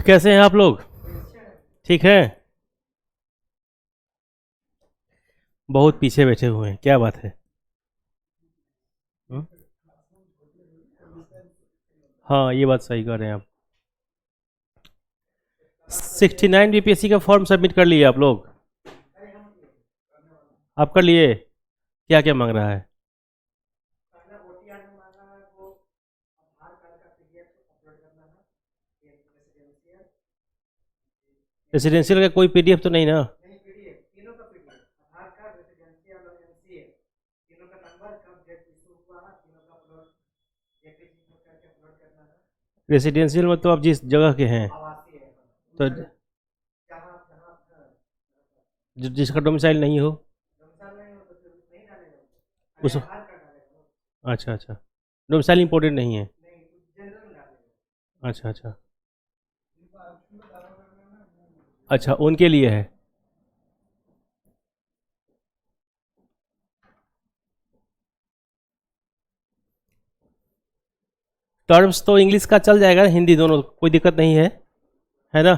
कैसे हैं आप लोग? ठीक है। बहुत पीछे बैठे हुए हैं, क्या बात है? हम्म? हाँ, ये बात सही कर रहे हैं आप। 69 बीपीएससी का फॉर्म सबमिट कर लिए आप लोग? आप कर लिए? क्या क्या मांग रहा है? रेसिडेंशियल का कोई पीडीएफ तो नहीं ना? रेसिडेंशियल में तो आप जिस जगह के हैं तो जिसका डोमिसाइल नहीं हो उस। अच्छा अच्छा, डोमिसाइल इम्पोर्टेंट नहीं है। अच्छा अच्छा। अच्छा, उनके लिए है। टर्म्स तो इंग्लिश का चल जाएगा, हिंदी दोनों, कोई दिक्कत नहीं है ना?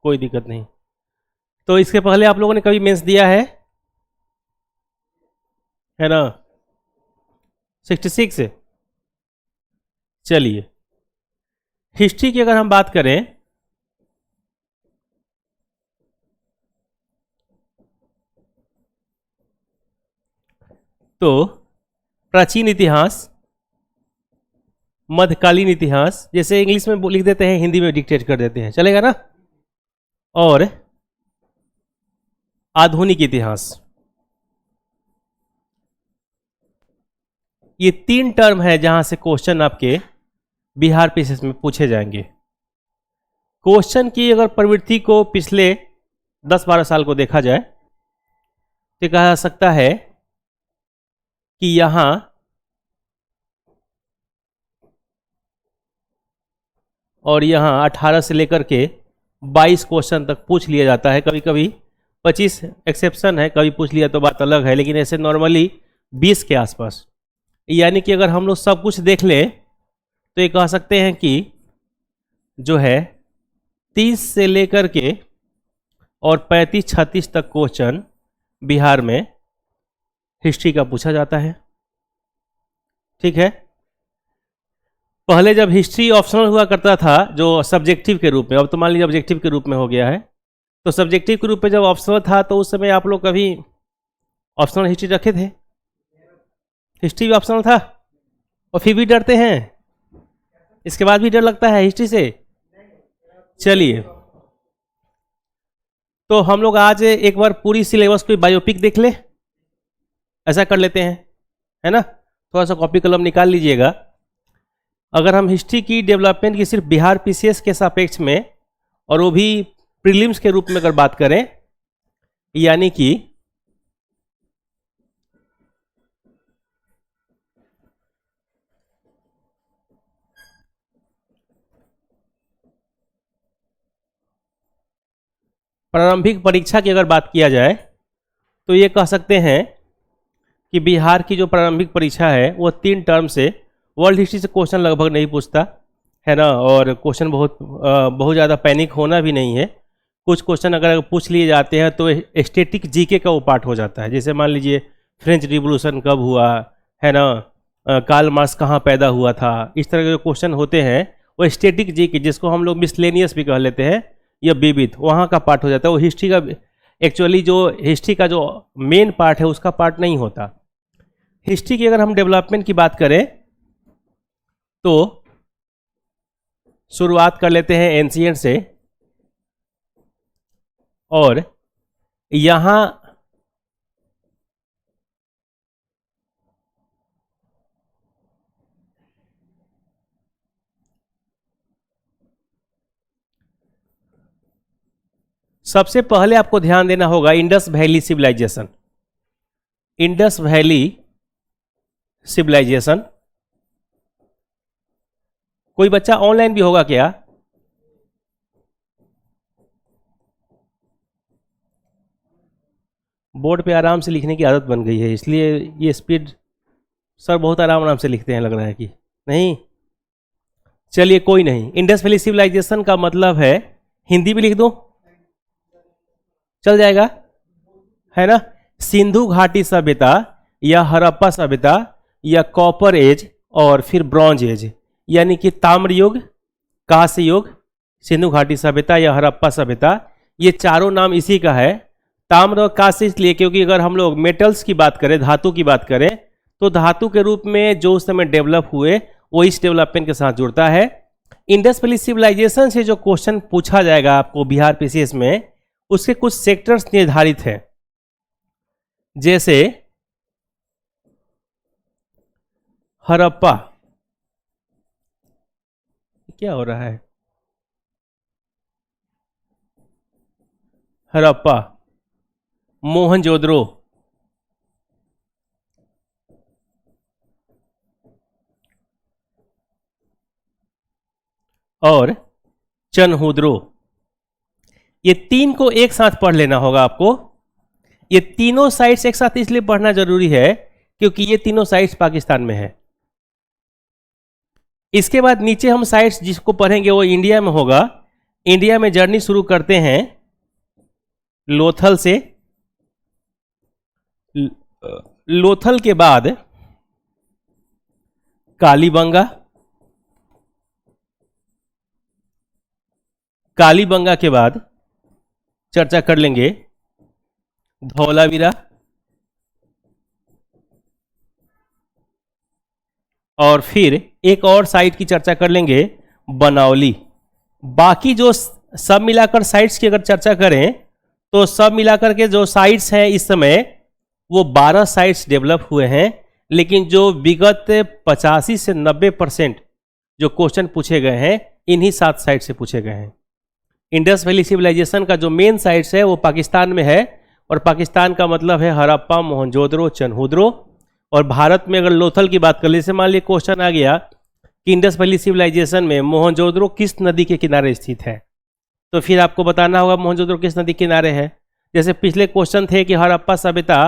कोई दिक्कत नहीं। तो इसके पहले आप लोगों ने कभी मेंस दिया है ना? 66 से। चलिए, हिस्ट्री की अगर हम बात करें तो प्राचीन इतिहास, मध्यकालीन इतिहास, जैसे इंग्लिश में लिख देते हैं हिंदी में डिक्टेट कर देते हैं, चलेगा ना? और आधुनिक इतिहास, ये 3 टर्म है जहां से क्वेश्चन आपके बिहार पीसीएस में पूछे जाएंगे। क्वेश्चन की अगर प्रवृत्ति को पिछले 10-12 साल को देखा जाए तो कहा जा सकता है कि यहां और यहां 18 से लेकर के 22 क्वेश्चन तक पूछ लिया जाता है। कभी कभी 25 एक्सेप्शन है, कभी पूछ लिया तो बात अलग है, लेकिन ऐसे नॉर्मली 20 के आसपास। यानी कि अगर हम लोग सब कुछ देख ले तो ये कह सकते हैं कि जो है 30 से लेकर के और 35-36 तक क्वेश्चन बिहार में हिस्ट्री का पूछा जाता है। ठीक है। पहले जब हिस्ट्री ऑप्शनल हुआ करता था जो सब्जेक्टिव के रूप में, अब तो मान लीजिए ऑब्जेक्टिव के रूप में हो गया है, तो सब्जेक्टिव के रूप में जब ऑप्शनल था तो उस समय आप लोग कभी ऑप्शनल हिस्ट्री रखे थे? हिस्ट्री भी ऑप्शनल था और फिर भी डरते हैं? इसके बाद भी डर लगता है हिस्ट्री से? चलिए, तो हम लोग आज एक बार पूरी सिलेबस की बायोपिक देख ले, ऐसा कर लेते हैं, है ना? थोड़ा सा कॉपी कलम निकाल लीजिएगा। अगर हम हिस्ट्री की डेवलपमेंट की सिर्फ बिहार पीसीएस के सापेक्ष में और वो भी प्रीलिम्स के रूप में अगर बात करें, यानी कि प्रारंभिक परीक्षा की अगर बात किया जाए तो ये कह सकते हैं कि बिहार की जो प्रारंभिक परीक्षा है वो 3 टर्म से वर्ल्ड हिस्ट्री से क्वेश्चन लगभग नहीं पूछता है ना, और क्वेश्चन बहुत ज़्यादा पैनिक होना भी नहीं है। कुछ क्वेश्चन अगर पूछ लिए जाते हैं तो स्टैटिक जीके का वो पार्ट हो जाता है। जैसे मान लीजिए फ्रेंच रिवोल्यूशन कब हुआ, है ना, कार्ल मार्क्स कहाँ पैदा हुआ था, इस तरह के जो क्वेश्चन होते हैं वो स्टैटिक जीके, जिसको हम लोग मिसलेनियस भी कह लेते हैं या विविध, वहाँ का पार्ट हो जाता है। वो हिस्ट्री का एक्चुअली जो हिस्ट्री का जो मेन पार्ट है उसका पार्ट नहीं होता। हिस्ट्री की अगर हम डेवलपमेंट की बात करें तो शुरुआत कर लेते हैं एंशिएंट से, और यहां सबसे पहले आपको ध्यान देना होगा Indus Valley civilisation. Indus Valley civilisation, कोई बच्चा ऑनलाइन भी होगा क्या? बोर्ड पे आराम से लिखने की आदत बन गई है, इसलिए ये स्पीड, सर बहुत आराम आराम से लिखते हैं, लग रहा है कि नहीं? चलिए कोई नहीं, इंडस वैली सिविलाइजेशन का मतलब है, हिंदी में लिख दो चल जाएगा, है ना। सिंधु घाटी सभ्यता या हड़प्पा सभ्यता या कॉपर एज और फिर ब्रॉन्ज एज, यानी कि ताम्र युग, कांस्य युग, सिंधु घाटी सभ्यता या हड़प्पा सभ्यता, ये चारों नाम इसी का है। ताम्र और कांस्य इसलिए क्योंकि अगर हम लोग मेटल्स की बात करें, धातु की बात करें, तो धातु के रूप में जो उस समय डेवलप हुए वो इस डेवलपमेंट के साथ जुड़ता है। इंडस वैली सिविलाइजेशन से जो क्वेश्चन पूछा जाएगा आपको बिहार पीसीएस में, उसके कुछ सेक्टर्स निर्धारित हैं, जैसे हड़प्पा, क्या हो रहा है, हड़प्पा, मोहनजोदड़ो, और चनहुद्रो, ये तीन को एक साथ पढ़ लेना होगा आपको। ये तीनों साइट्स एक साथ इसलिए पढ़ना जरूरी है क्योंकि ये तीनों साइट्स पाकिस्तान में है। इसके बाद नीचे हम साइट्स जिसको पढ़ेंगे वो इंडिया में होगा। इंडिया में जर्नी शुरू करते हैं लोथल से, लोथल के बाद कालीबंगा, कालीबंगा के बाद चर्चा कर लेंगे धौलावीरा, और फिर एक और साइट की चर्चा कर लेंगे बनावली। बाकी जो सब मिलाकर साइट्स की अगर चर्चा करें तो सब मिलाकर के जो साइट्स हैं इस समय वो 12 साइट्स डेवलप हुए हैं, लेकिन जो विगत 85 से 90% जो क्वेश्चन पूछे गए हैं इन्हीं 7 साइट से पूछे गए हैं। इंडस वैली सिविलाइजेशन का जो मेन साइट्स है वो पाकिस्तान में है, और पाकिस्तान का मतलब है हड़प्पा, मोहनजोदड़ो, चनहुद्रो। और भारत में अगर लोथल की बात कर ले, जैसे मान लीजिए क्वेश्चन आ गया कि इंडस वैली सिविलाइजेशन में मोहनजोदड़ो किस नदी के किनारे स्थित है, तो फिर आपको बताना होगा मोहनजोदड़ो किस नदी के किनारे है। जैसे पिछले क्वेश्चन थे कि हड़प्पा सभ्यता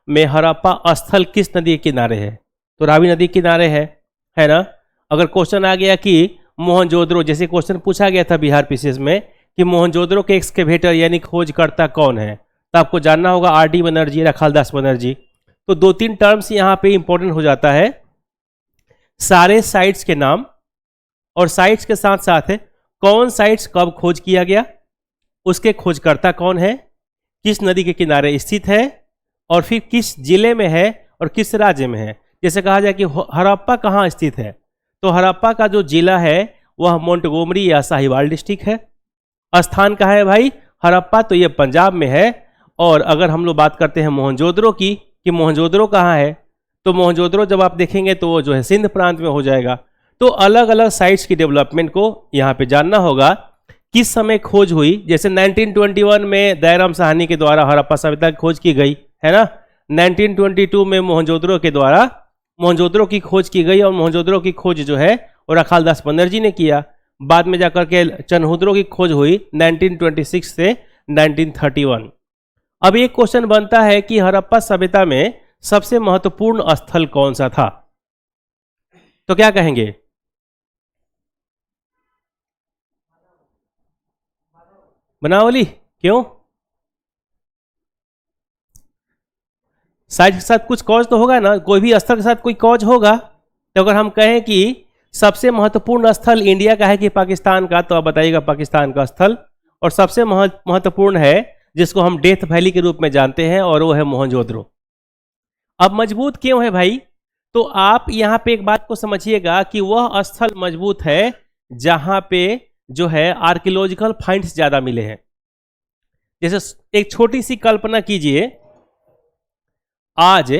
में हड़प्पा स्थल किस नदी के किनारे है, तो रावी नदी के किनारे है ना। अगर क्वेश्चन आ गया कि मोहनजोदड़ो, जैसे क्वेश्चन पूछा गया था बिहार पीसीएस में कि मोहनजोदड़ो के एक्सकेवेटर यानी खोजकर्ता कौन है, तो आपको जानना होगा आर.डी. बनर्जी, रखालदास बनर्जी। तो 2-3 टर्म्स यहाँ पे इंपॉर्टेंट हो जाता है, सारे साइट्स के नाम और साइट्स के साथ साथ कौन साइट्स कब खोज किया गया, उसके खोजकर्ता कौन है, किस नदी के किनारे स्थित है, और फिर किस जिले में है और किस राज्य में है। जैसे कहा जाए कि हड़प्पा कहाँ स्थित है, तो हड़प्पा का जो जिला है वह मोंटगोमरी या साहिवाल डिस्ट्रिक्ट है। स्थान कहाँ है भाई, हड़प्पा, तो ये पंजाब में है। और अगर हम लोग बात करते हैं मोहनजोदड़ो की कि मोहनजोदड़ो कहाँ है, तो मोहनजोदड़ो जब आप देखेंगे तो वो जो है सिंध प्रांत में हो जाएगा। तो अलग अलग साइट्स की डेवलपमेंट को यहाँ पे जानना होगा, किस समय खोज हुई। जैसे 1921 में दयाराम साहनी के द्वारा हड़प्पा सभ्यता की खोज की गई है ना। 1922 में मोहनजोदड़ो के द्वारा मोहनजोदड़ो की खोज की गई, और मोहनजोदड़ो की खोज जो है वो रखालदास बनर्जी ने किया। बाद में जाकर के चनहुद्रो की खोज हुई 1926 से 1931। अब एक क्वेश्चन बनता है कि हड़प्पा सभ्यता में सबसे महत्वपूर्ण स्थल कौन सा था, तो क्या कहेंगे, बनावली। क्यों, साइड के साथ कुछ कॉज तो होगा ना, कोई भी स्थल के साथ कोई कॉज होगा। तो अगर हम कहें कि सबसे महत्वपूर्ण स्थल इंडिया का है कि पाकिस्तान का, तो आप बताइएगा पाकिस्तान का स्थल। और सबसे महत्वपूर्ण है जिसको हम डेथ वैली के रूप में जानते हैं, और वो है मोहनजोदड़ो। अब मजबूत क्यों है भाई, तो आप यहां पे एक बात को समझिएगा कि वह स्थल मजबूत है जहां पे जो है आर्कियोलॉजिकल फाइंड्स ज्यादा मिले हैं। जैसे एक छोटी सी कल्पना कीजिए, आज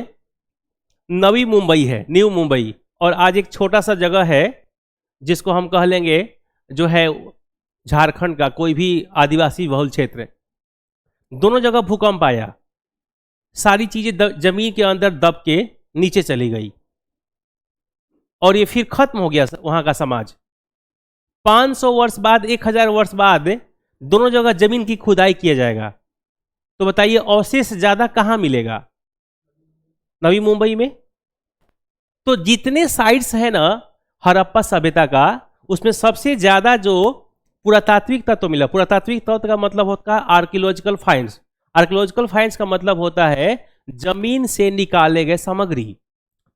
नवी मुंबई है, न्यू मुंबई, और आज एक छोटा सा जगह है जिसको हम कह लेंगे जो है झारखंड का कोई भी आदिवासी बहुल क्षेत्र। दोनों जगह भूकंप आया, सारी चीजें जमीन के अंदर दब के नीचे चली गई, और ये फिर खत्म हो गया वहां का समाज। 500 वर्ष बाद, 1000 वर्ष बाद दोनों जगह जमीन की खुदाई किया जाएगा, तो बताइए अवशेष ज्यादा कहां मिलेगा, नवी मुंबई में। तो जितने साइट्स है ना हड़प्पा सभ्यता का, उसमें सबसे ज्यादा जो पुरातात्विक तत्व मिला, पुरातात्विक तत्व का मतलब होता है आर्कियोलॉजिकल फाइंड्स। आर्कियोलॉजिकल फाइंड्स का मतलब होता है जमीन से निकाले गए सामग्री।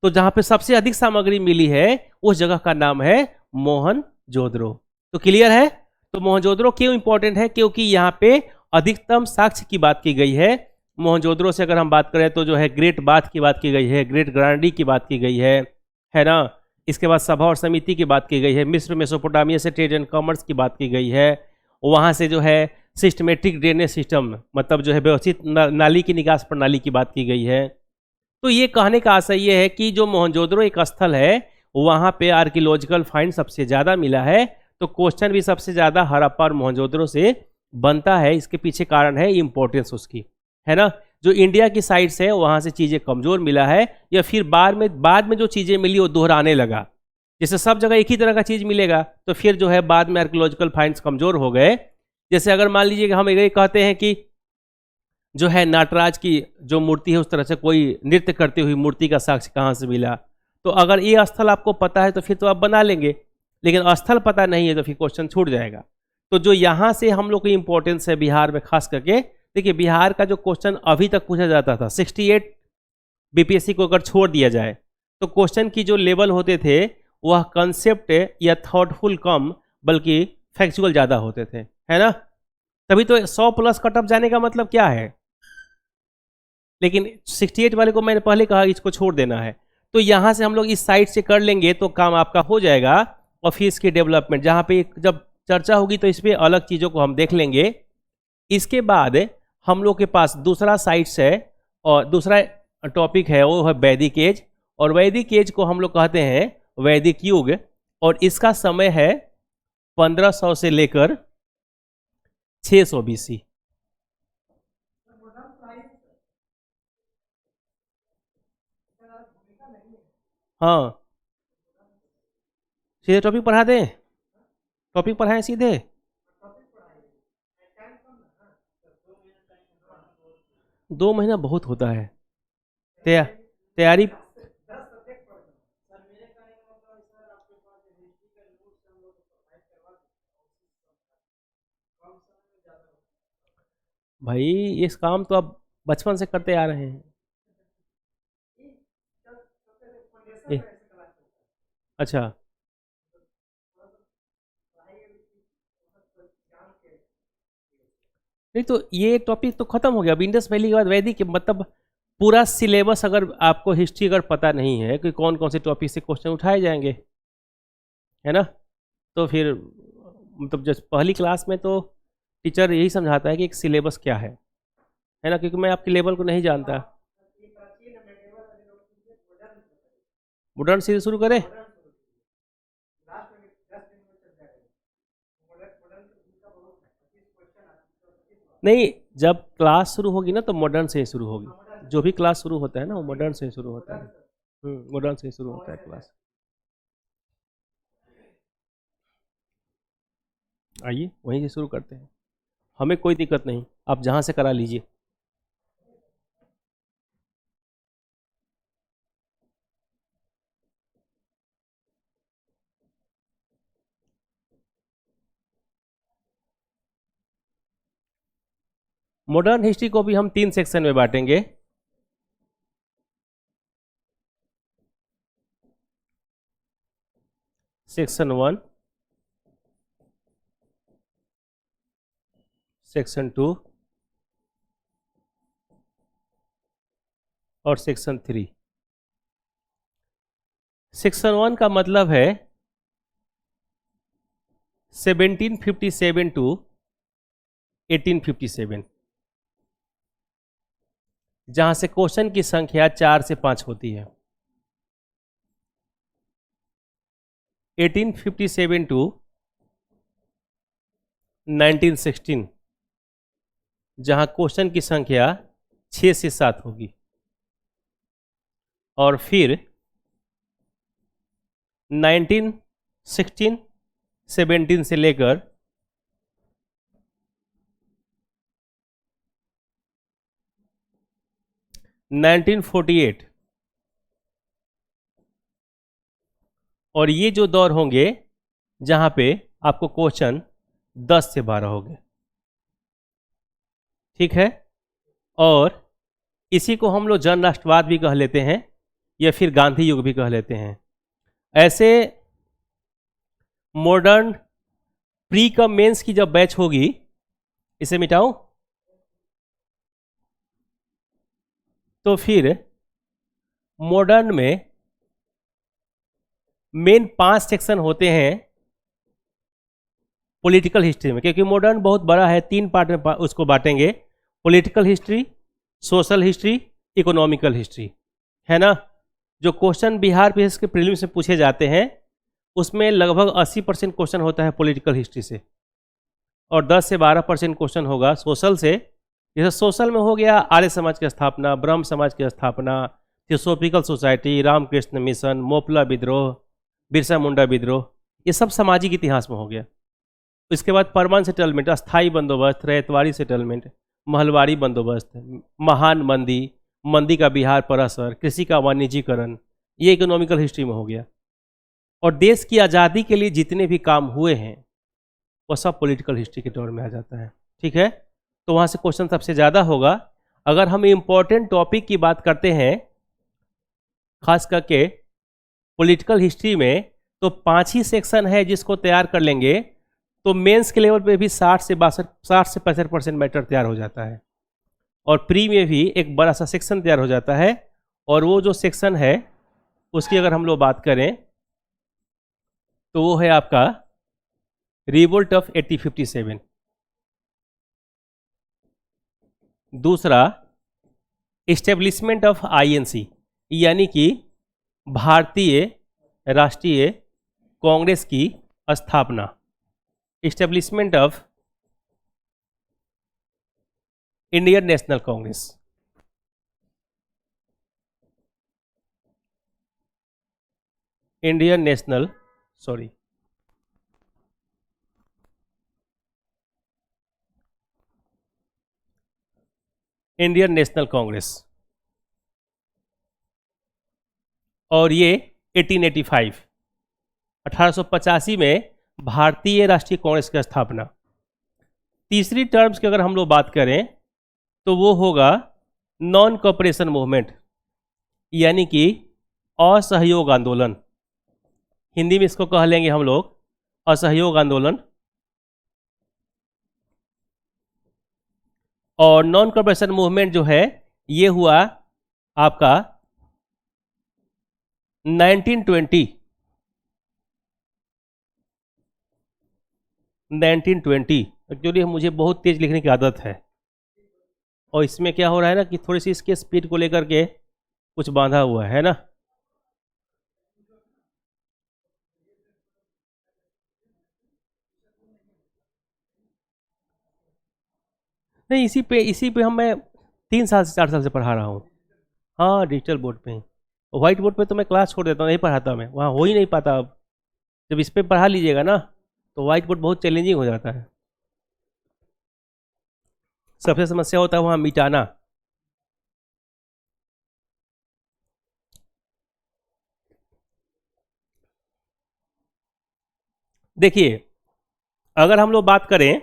तो जहां पे सबसे अधिक सामग्री मिली है उस जगह का नाम है मोहनजोदड़ो। तो क्लियर है। तो मोहनजोदड़ो क्यों इंपॉर्टेंट है, क्योंकि यहाँ पे अधिकतम साक्ष्य की बात की गई है। मोहनजोदड़ो से अगर हम बात करें तो जो है ग्रेट बाथ की बात की गई है, ग्रेट ग्रांडी की बात की गई है ना। इसके बाद सभा और समिति की बात की गई है, मिस्र मेसोपोटामिया से ट्रेड एंड कॉमर्स की बात की गई है, वहाँ से जो है सिस्टमेटिक ड्रेनेज सिस्टम मतलब जो है व्यवस्थित नाली की निकास प्रणाली की बात की गई है। तो ये कहने का आशय ये है कि जो मोहनजोदड़ो एक स्थल है वहाँ पे आर्कियोलॉजिकल फाइंड सबसे ज़्यादा मिला है। तो क्वेश्चन भी सबसे ज़्यादा हड़प्पा और मोहनजोदड़ो से बनता है। इसके पीछे कारण है इंपॉर्टेंस उसकी, है ना। जो इंडिया की साइड से वहाँ से चीज़ें कमज़ोर मिला है, या फिर बाद में जो चीज़ें मिली वो दोहराने लगा। जैसे सब जगह एक ही तरह का चीज़ मिलेगा तो फिर जो है बाद में आर्कियोलॉजिकल फाइंड्स कमज़ोर हो गए। जैसे अगर मान लीजिए कि हम ये कहते हैं कि जो है नटराज की जो मूर्ति है उस तरह से कोई नृत्य करती हुई मूर्ति का साक्ष्य कहाँ से मिला, तो अगर ये स्थल आपको पता है तो फिर तो आप बना लेंगे, लेकिन स्थल पता नहीं है तो फिर क्वेश्चन छूट जाएगा। तो जो यहाँ से हम लोग की इंपॉर्टेंस है बिहार में खास करके, देखिए बिहार का जो क्वेश्चन अभी तक पूछा जाता था 68 बीपीएससी को अगर छोड़ दिया जाए तो क्वेश्चन की जो लेवल होते थे वह कंसेप्ट या थॉटफुल कम बल्कि फैक्चुअल ज़्यादा होते थे, है ना। तभी तो 100+ कट ऑफ जाने का मतलब क्या है। लेकिन 68 वाले को मैंने पहले कहा इसको छोड़ देना है, तो यहाँ से हम लोग इस साइड से कर लेंगे तो काम आपका हो जाएगा। ऑफिस की डेवलपमेंट जहाँ पे जब चर्चा होगी तो इस पर अलग चीज़ों को हम देख लेंगे। इसके बाद हम लोग के पास दूसरा साइट्स है और दूसरा टॉपिक है वो है वैदिक एज। और वैदिक एज को हम लोग कहते हैं वैदिक युग, और इसका समय है 1500 से लेकर 600 BC। हाँ, सीधे टॉपिक पढ़ा दें, टॉपिक पढ़ाएं सीधे। 2 महीना बहुत होता है। तैया तैयारी। भाई इस काम तो आप बचपन से करते आ रहे हैं। ए, अच्छा। नहीं तो ये टॉपिक तो खत्म हो गया। अब इंडस वैली के बाद वैदिक मतलब पूरा सिलेबस अगर आपको हिस्ट्री अगर पता नहीं है कि कौन कौन से टॉपिक से क्वेश्चन उठाए जाएंगे, है ना। तो फिर मतलब जैसे पहली क्लास में तो टीचर यही समझाता है कि एक सिलेबस क्या है ना, क्योंकि मैं आपके लेवल को नहीं जानता। मॉडर्न से शुरू करें। नहीं, जब क्लास शुरू होगी ना तो मॉडर्न से ही शुरू होगी। जो भी क्लास शुरू होता है ना वो मॉडर्न से ही शुरू होता है। मॉडर्न से ही शुरू होता है क्लास। आइए वहीं से शुरू करते हैं, हमें कोई दिक्कत नहीं, आप जहाँ से करा लीजिए। मॉडर्न हिस्ट्री को भी हम 3 सेक्शन में बांटेंगे। सेक्शन 1, सेक्शन 2 और सेक्शन 3। सेक्शन 1 का मतलब है 1757 टू 1857, जहां से क्वेश्चन की संख्या 4 से 5 होती है। 1857 टू 1916, जहां क्वेश्चन की संख्या 6 से 7 होगी। और फिर 1916 17 से लेकर 1948, और ये जो दौर होंगे जहां पे आपको क्वेश्चन 10 से 12 हो गए। ठीक है, और इसी को हम लोग जन राष्ट्रवाद भी कह लेते हैं या फिर गांधी युग भी कह लेते हैं। ऐसे मॉडर्न प्री कम मेंस की जब बैच होगी, इसे मिटाऊं, तो फिर मॉडर्न में मेन 5 सेक्शन होते हैं पॉलिटिकल हिस्ट्री में, क्योंकि मॉडर्न बहुत बड़ा है, 3 पार्ट में उसको बांटेंगे, political history, social history, economical history, है ना। जो क्वेश्चन बिहार पीएस के प्रीलिम्स में पूछे जाते हैं उसमें लगभग 80% क्वेश्चन होता है पॉलिटिकल हिस्ट्री से, और 10 से 12% क्वेश्चन होगा सोशल से। जैसे सोशल में हो गया आर्य समाज की स्थापना, ब्रह्म समाज की स्थापना, Theosophical Society, Ramakrishna Mission, Moplah विद्रोह, बिरसा मुंडा विद्रोह, ये सब सामाजिक इतिहास में हो गया। इसके बाद परमानेंट सेटलमेंट, अस्थाई बंदोबस्त, रैयतवाड़ी सेटलमेंट, महलवाड़ी बंदोबस्त, महान मंदी, मंदी का बिहार पर असर, कृषि का वाणिज्यीकरण, ये इकोनॉमिकल हिस्ट्री में हो गया। और देश की आज़ादी के लिए जितने भी काम हुए हैं वो सब पॉलिटिकल हिस्ट्री के दौर में आ जाता है। ठीक है, तो वहाँ से क्वेश्चन सबसे ज़्यादा होगा। अगर हम इम्पोर्टेंट टॉपिक की बात करते हैं खास करके पॉलिटिकल हिस्ट्री में, तो 5 ही सेक्शन है जिसको तैयार कर लेंगे तो मेंस के लेवल पे भी 60 से 65% मैटर तैयार हो जाता है, और प्री में भी एक बड़ा सा सेक्शन तैयार हो जाता है। और वो जो सेक्शन है उसकी अगर हम लोग बात करें तो वो है आपका रिवोल्ट ऑफ 1857। दूसरा इस्टेब्लिशमेंट ऑफ आईएनसी, यानी कि भारतीय राष्ट्रीय कांग्रेस की स्थापना, establishment of Indian national Congress. Indian national Congress, और ये 1885 में भारतीय राष्ट्रीय कांग्रेस की स्थापना। तीसरी टर्म्स की अगर हम लोग बात करें तो वो होगा नॉन कोऑपरेशन मूवमेंट, यानी कि असहयोग आंदोलन, हिंदी में इसको कह लेंगे हम लोग असहयोग आंदोलन। और नॉन कोऑपरेशन मूवमेंट जो है ये हुआ आपका 1920 एक्चुअली मुझे बहुत तेज लिखने की आदत है, और इसमें क्या हो रहा है ना कि थोड़ी सी इसके स्पीड को लेकर के कुछ बांधा हुआ है ना। नहीं, इसी पे मैं 3 साल से 4 साल से पढ़ा रहा हूँ। हाँ, डिजिटल बोर्ड पे ही। व्हाइट बोर्ड पे तो मैं क्लास छोड़ देता हूँ, नहीं पढ़ाता मैं, वहाँ हो ही नहीं पाता। अब जब इस पे पढ़ा लीजिएगा ना तो व्हाइट बोर्ड बहुत चैलेंजिंग हो जाता है। सबसे समस्या होता है वहाँ मिटाना। देखिए, अगर हम लोग बात करें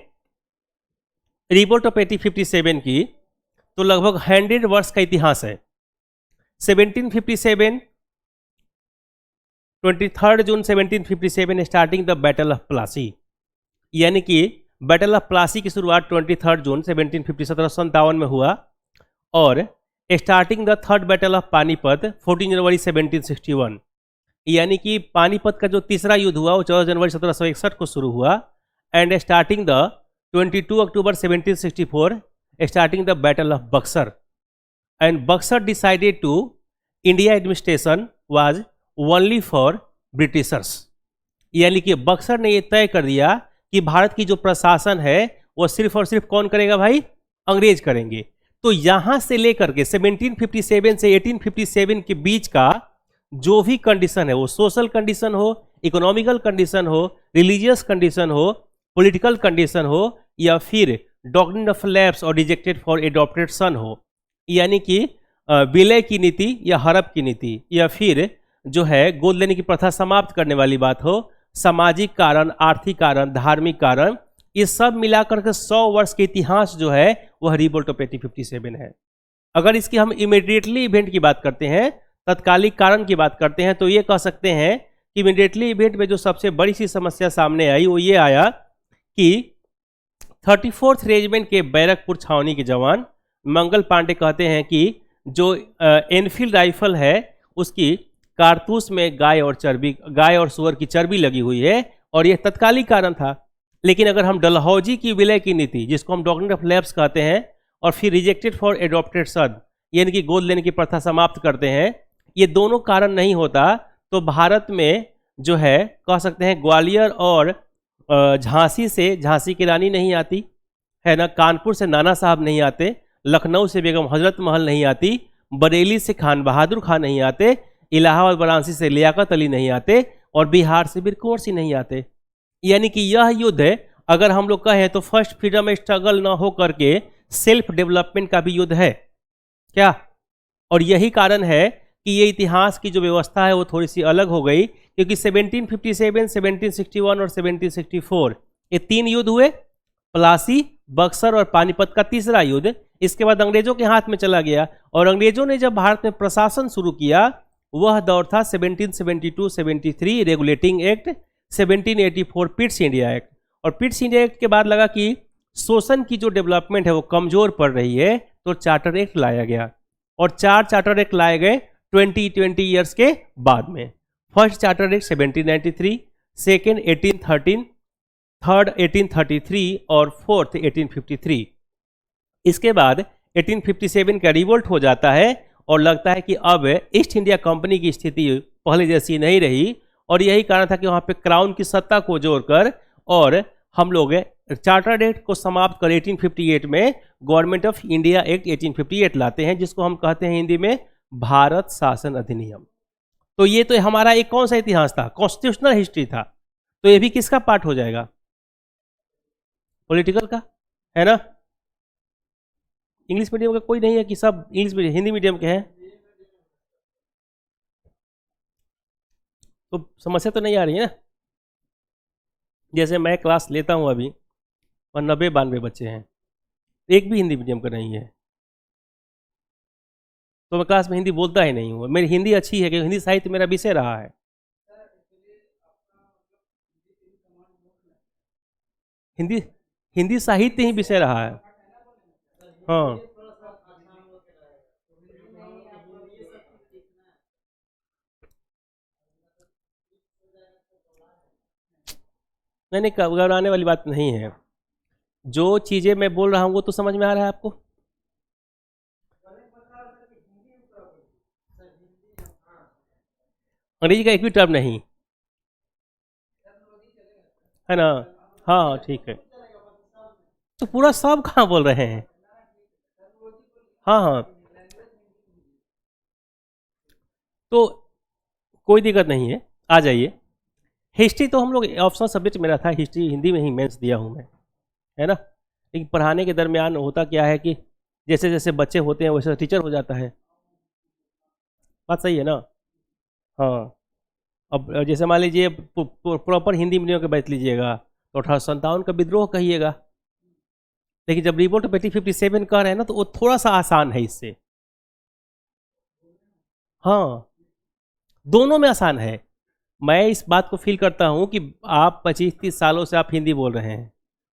रिवोल्ट ऑफ 1857 की, तो लगभग 100 वर्ष का इतिहास है। 1757 23 जून 1757 starting the battle of Plassey, यानी कि बैटल ऑफ प्लासी की शुरुआत 23 जून 1757 में हुआ, और starting the third battle of Panipat 14 जनवरी 1761, यानी कि पानीपत का जो तीसरा युद्ध हुआ वो 14 जनवरी 1761 को शुरू हुआ, and starting the 22 October 1764 starting the battle of Buxar, and Buxar decided to India administration was only for Britishers, यानी कि बक्सर ने यह तय कर दिया कि भारत की जो प्रशासन है वो सिर्फ और सिर्फ कौन करेगा भाई, अंग्रेज करेंगे। तो यहां से लेकर के 1757 से 1857 के बीच का जो भी कंडीशन है, वो सोशल कंडीशन हो, इकोनॉमिकल कंडीशन हो, रिलीजियस कंडीशन हो, पॉलिटिकल कंडीशन हो, या फिर डॉक्ट्रिन ऑफ लैप्स और रिजेक्टेड फॉर एडॉप्टेड सन हो, यानी कि विलय की नीति या हड़प की नीति, या फिर जो है गोद लेने की प्रथा समाप्त करने वाली बात हो, सामाजिक कारण, आर्थिक कारण, धार्मिक कारण, ये सब मिलाकर के 100 वर्ष के इतिहास जो है वह रिवोल्ट ऑफ 1857 है। अगर इसकी हम इमीडिएटली इवेंट की बात करते हैं, तत्कालिक कारण की बात करते हैं, तो ये कह सकते हैं कि इमीडिएटली इवेंट में जो सबसे बड़ी सी समस्या सामने आई वो ये आया कि 34th रेजिमेंट के बैरकपुर छावनी के जवान मंगल पांडे कहते हैं कि जो एनफील्ड राइफल है उसकी कारतूस में गाय और सुअर की चर्बी लगी हुई है, और यह तत्कालिक कारण था। लेकिन अगर हम डलहौजी की विलय की नीति, जिसको हम डॉक्ट्रिन ऑफ लैप्स कहते हैं, और फिर रिजेक्टेड फॉर एडॉप्टेड सन, यानी कि गोद लेने की प्रथा समाप्त करते हैं, ये दोनों कारण नहीं होता तो भारत में जो है कह सकते हैं ग्वालियर और झांसी से झांसी की रानी नहीं आती है ना, कानपुर से नाना साहब नहीं आते, लखनऊ से बेगम हजरत महल नहीं आती, बरेली से खान बहादुर खान नहीं आते, इलाहाबाद वाराणसी से लियाकत अली नहीं आते, और बिहार से वीर कुंवर सिंह नहीं आते। यानी कि यह युद्ध है, अगर हम लोग कहें तो फर्स्ट फ्रीडम स्ट्रगल ना हो करके सेल्फ डेवलपमेंट का भी युद्ध है क्या। और यही कारण है कि ये इतिहास की जो व्यवस्था है वो थोड़ी सी अलग हो गई, क्योंकि 1757, 1761 और 1764 ये 3 युद्ध हुए, प्लासी, बक्सर और पानीपत का तीसरा युद्ध। इसके बाद अंग्रेजों के हाथ में चला गया, और अंग्रेजों ने जब भारत में प्रशासन शुरू किया वह दौर था 1772-73 regulating act, 1784 Pitt's India act. और पिट्स इंडिया एक्ट के बाद लगा कि शोषण की जो डेवलपमेंट है वो कमजोर पड़ रही है, तो चार्टर एक्ट लाया गया, और 4 चार्टर एक्ट लाए गए 20 ईयर्स के बाद में। First charter act 1793, second 1813, third 1833 और फोर्थ 1853। इसके बाद 1857 का रिवोल्ट हो जाता है, और लगता है कि अब ईस्ट इंडिया कंपनी की स्थिति पहले जैसी नहीं रही, और यही कारण था कि वहाँ पे क्राउन की सत्ता को जोड़कर और हम लोग चार्टर्ड एक्ट को समाप्त कर 1858 में गवर्नमेंट ऑफ इंडिया एक्ट 1858 लाते हैं, जिसको हम कहते हैं हिंदी में भारत शासन अधिनियम। तो ये तो हमारा एक कौन सा इतिहास था, कॉन्स्टिट्यूशनल हिस्ट्री था। तो ये भी किसका पार्ट हो जाएगा, पॉलिटिकल का, है ना। इंग्लिश मीडियम का कोई नहीं है कि सब इंग्लिश मीडियम हिंदी मीडियम के हैं, तो समस्या तो नहीं आ रही है ना। जैसे मैं क्लास लेता हूँ अभी और 90-92 बच्चे हैं, एक भी हिंदी मीडियम का नहीं है, तो मैं क्लास में हिंदी बोलता ही नहीं हूँ। मेरी हिंदी अच्छी है, क्योंकि हिंदी साहित्य मेरा विषय रहा है। हिंदी हिंदी साहित्य ही विषय रहा है। हाँ, नहीं नहीं, घबराने वाली बात नहीं है। जो चीज़ें मैं बोल रहा हूँ वो तो समझ में आ रहा है आपको। अंग्रेजी का एक भी टर्म नहीं है ना। हाँ ठीक है, तो पूरा सब कहाँ बोल रहे हैं। हाँ हाँ, तो कोई दिक्कत नहीं है, आ जाइए। हिस्ट्री तो हम लोग ऑप्शनल सब्जेक्ट मेरा था, हिस्ट्री हिंदी में ही मेंस दिया हूँ मैं, है ना। लेकिन पढ़ाने के दरमियान होता क्या है कि जैसे जैसे बच्चे होते हैं वैसे टीचर हो जाता है। बात सही है ना। हाँ, अब जैसे मान लीजिए प्रॉपर हिंदी मीडियम के बैठ लीजिएगा तो 1857 का विद्रोह कहिएगा, लेकिन जब रिवोल्ट ऑफ 1857 कह रहे हैं ना तो वो थोड़ा सा आसान है इससे। हाँ, दोनों में आसान है। मैं इस बात को फील करता हूँ कि आप 25-30 सालों से आप हिंदी बोल रहे हैं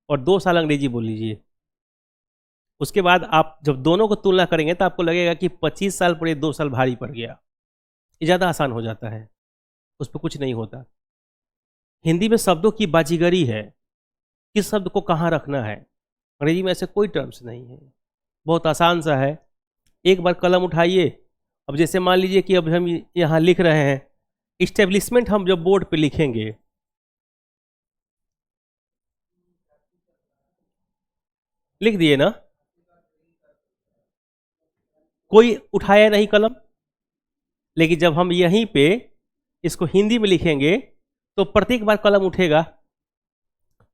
और 2 साल अंग्रेजी बोल लीजिए, उसके बाद आप जब दोनों को तुलना करेंगे तो आपको लगेगा कि 25 साल पर ये 2 साल भारी पड़ गया। ये ज़्यादा आसान हो जाता है, उस पर कुछ नहीं होता। हिंदी में शब्दों की बाजीगरी है, किस शब्द को कहाँ रखना है। अंग्रेजी में ऐसे कोई टर्म्स नहीं है, बहुत आसान सा है। एक बार कलम उठाइए, अब जैसे मान लीजिए कि अब हम यहाँ लिख रहे हैं इस्टेब्लिशमेंट, हम जब बोर्ड पे लिखेंगे लिख दिए ना, कोई उठाया नहीं कलम। लेकिन जब हम यहीं पे इसको हिंदी में लिखेंगे तो प्रत्येक बार कलम उठेगा।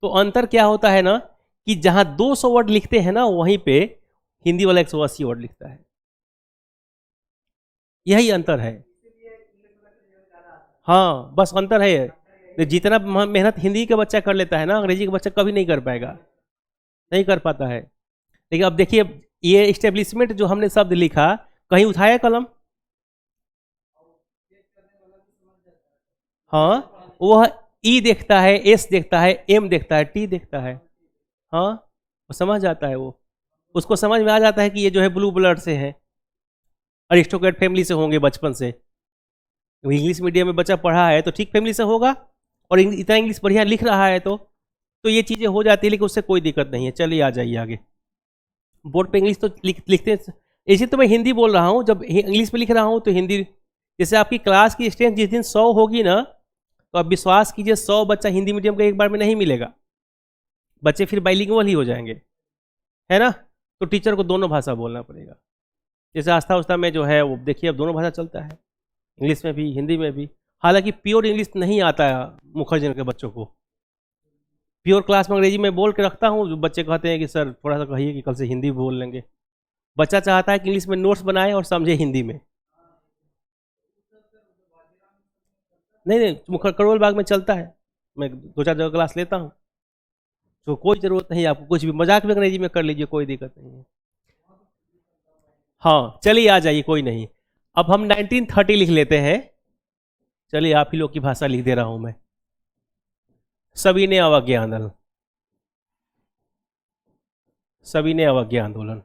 तो अंतर क्या होता है ना कि जहां 200 वर्ड लिखते हैं ना वहीं पे हिंदी वाला 180 वर्ड लिखता है, यही अंतर है। हाँ बस अंतर है। तो जितना मेहनत हिंदी का बच्चा कर लेता है ना, अंग्रेजी का बच्चा कभी नहीं कर पाएगा, नहीं कर पाता है। लेकिन अब देखिए, ये इस्टेब्लिशमेंट जो हमने शब्द लिखा, कहीं उठाया कलम? हाँ, वह ई देखता है, एस देखता है, एम देखता है, टी देखता है। हाँ, वो समझ जाता है, वो उसको समझ में आ जाता है कि ये जो है ब्लू ब्लड से है, अरिस्टोक्रेट फैमिली से होंगे बचपन से। इंग्लिश मीडियम में बच्चा पढ़ा है तो ठीक फैमिली से होगा, और इतना इंग्लिश बढ़िया लिख रहा है तो ये चीज़ें हो जाती है, लेकिन उससे कोई दिक्कत नहीं है। चलिए आ जाइए आगे। बोर्ड पे इंग्लिश तो लिखते हैं, इसी तो मैं हिंदी बोल रहा हूँ, जब इंग्लिश में लिख रहा हूँ तो हिंदी। जैसे आपकी क्लास की स्ट्रेंथ जिस दिन 100 होगी ना, तो आप विश्वास कीजिए 100 बच्चा हिंदी मीडियम का एक बार में नहीं मिलेगा, बच्चे फिर बाइलिंगुअल ही हो जाएंगे, है ना। तो टीचर को दोनों भाषा बोलना पड़ेगा। जैसे आस्था उस्था में जो है वो देखिए, अब दोनों भाषा चलता है, इंग्लिश में भी हिंदी में भी। हालांकि प्योर इंग्लिश नहीं आता है मुखर्जी के बच्चों को। प्योर क्लास में अंग्रेजी में बोल के रखता हूँ, जो बच्चे कहते हैं कि सर थोड़ा सा कहिए कि कल से हिंदी बोल लेंगे। बच्चा चाहता है कि इंग्लिश में नोट्स बनाए और समझे हिंदी में। नहीं नहीं, करोल बाग में चलता है, मैं 2-4 जगह क्लास लेता हूँ, तो कोई ज़रूरत नहीं आपको, कुछ भी मजाक भी अंग्रेजी में कर लीजिए, कोई दिक्कत नहीं है। हाँ चलिए आ जाइए, कोई नहीं। अब हम 1930 लिख लेते हैं। चलिए आप ही लोग की भाषा लिख दे रहा हूं मैं। सविनय अवज्ञा आंदोलन, सविनय अवज्ञा आंदोलन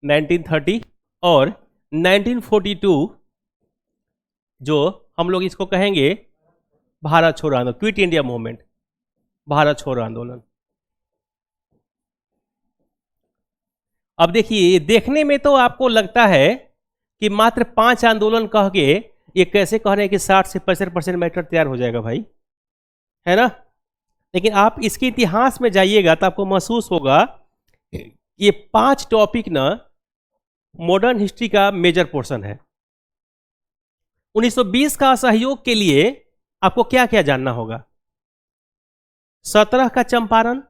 1930। और 1942 जो हम लोग इसको कहेंगे भारत छोड़ो आंदोलन, क्विट इंडिया मूवमेंट, भारत छोड़ो आंदोलन। अब देखिए, देखने में तो आपको लगता है कि मात्र 5 आंदोलन कह के ये कैसे कह रहे हैं कि 60 से 65% मैटर तैयार हो जाएगा भाई, है ना। लेकिन आप इसके इतिहास में जाइएगा तो आपको महसूस होगा कि ये 5 टॉपिक ना मॉडर्न हिस्ट्री का मेजर पोर्शन है। 1920 का असहयोग के लिए आपको क्या क्या जानना होगा? 17 का चंपारण,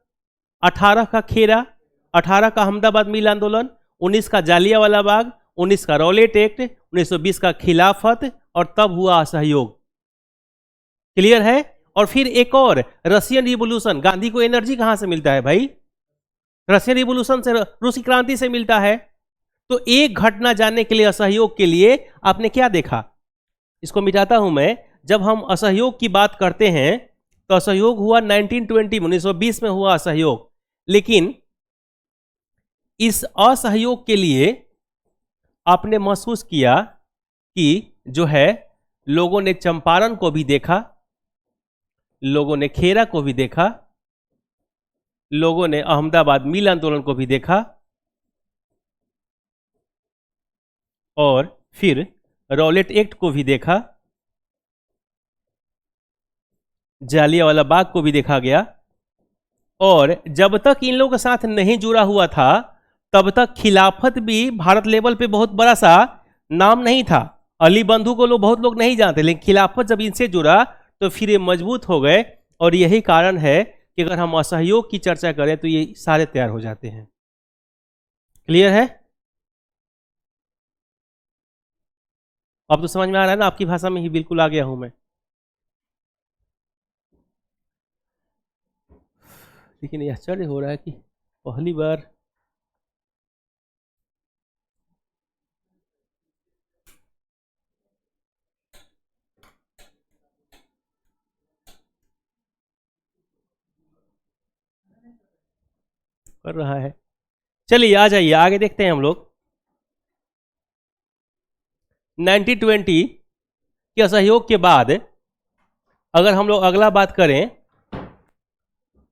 18 का खेरा, 18 का अहमदाबाद मिल आंदोलन, 19 का जालियांवाला बाग, 19 का रॉलेट एक्ट, 1920 का खिलाफत, और तब हुआ असहयोग। क्लियर है? और फिर एक और रशियन रिवोल्यूशन। गांधी को एनर्जी कहां से मिलता है भाई? रशियन रिवोल्यूशन से, रूसी क्रांति से मिलता है। तो एक घटना जानने के लिए, असहयोग के लिए आपने क्या देखा? इसको मिटाता हूं मैं। जब हम असहयोग की बात करते हैं तो असहयोग हुआ 1920 में, 1920 में हुआ असहयोग। लेकिन इस असहयोग के लिए आपने महसूस किया कि जो है, लोगों ने चंपारण को भी देखा, लोगों ने खेरा को भी देखा, लोगों ने अहमदाबाद मिल आंदोलन को भी देखा, और फिर रॉलेट एक्ट को भी देखा, जालियांवाला बाग को भी देखा गया। और जब तक इन लोगों के साथ नहीं जुड़ा हुआ था, तब तक खिलाफत भी भारत लेवल पे बहुत बड़ा सा नाम नहीं था। अली बंधु को बहुत लोग नहीं जानते, लेकिन खिलाफत जब इनसे जुड़ा तो फिर ये मजबूत हो गए। और यही कारण है कि अगर हम असहयोग की चर्चा करें तो ये सारे तैयार हो जाते हैं। क्लियर है? अब तो समझ में आ रहा है ना, आपकी भाषा में ही बिल्कुल आ गया हूं मैं। लेकिन यह आश्चर्य हो रहा है कि पहली बार कर रहा है। चलिए आ जाइए, आगे देखते हैं हम लोग। 1920 के असहयोग के बाद अगर हम लोग अगला बात करें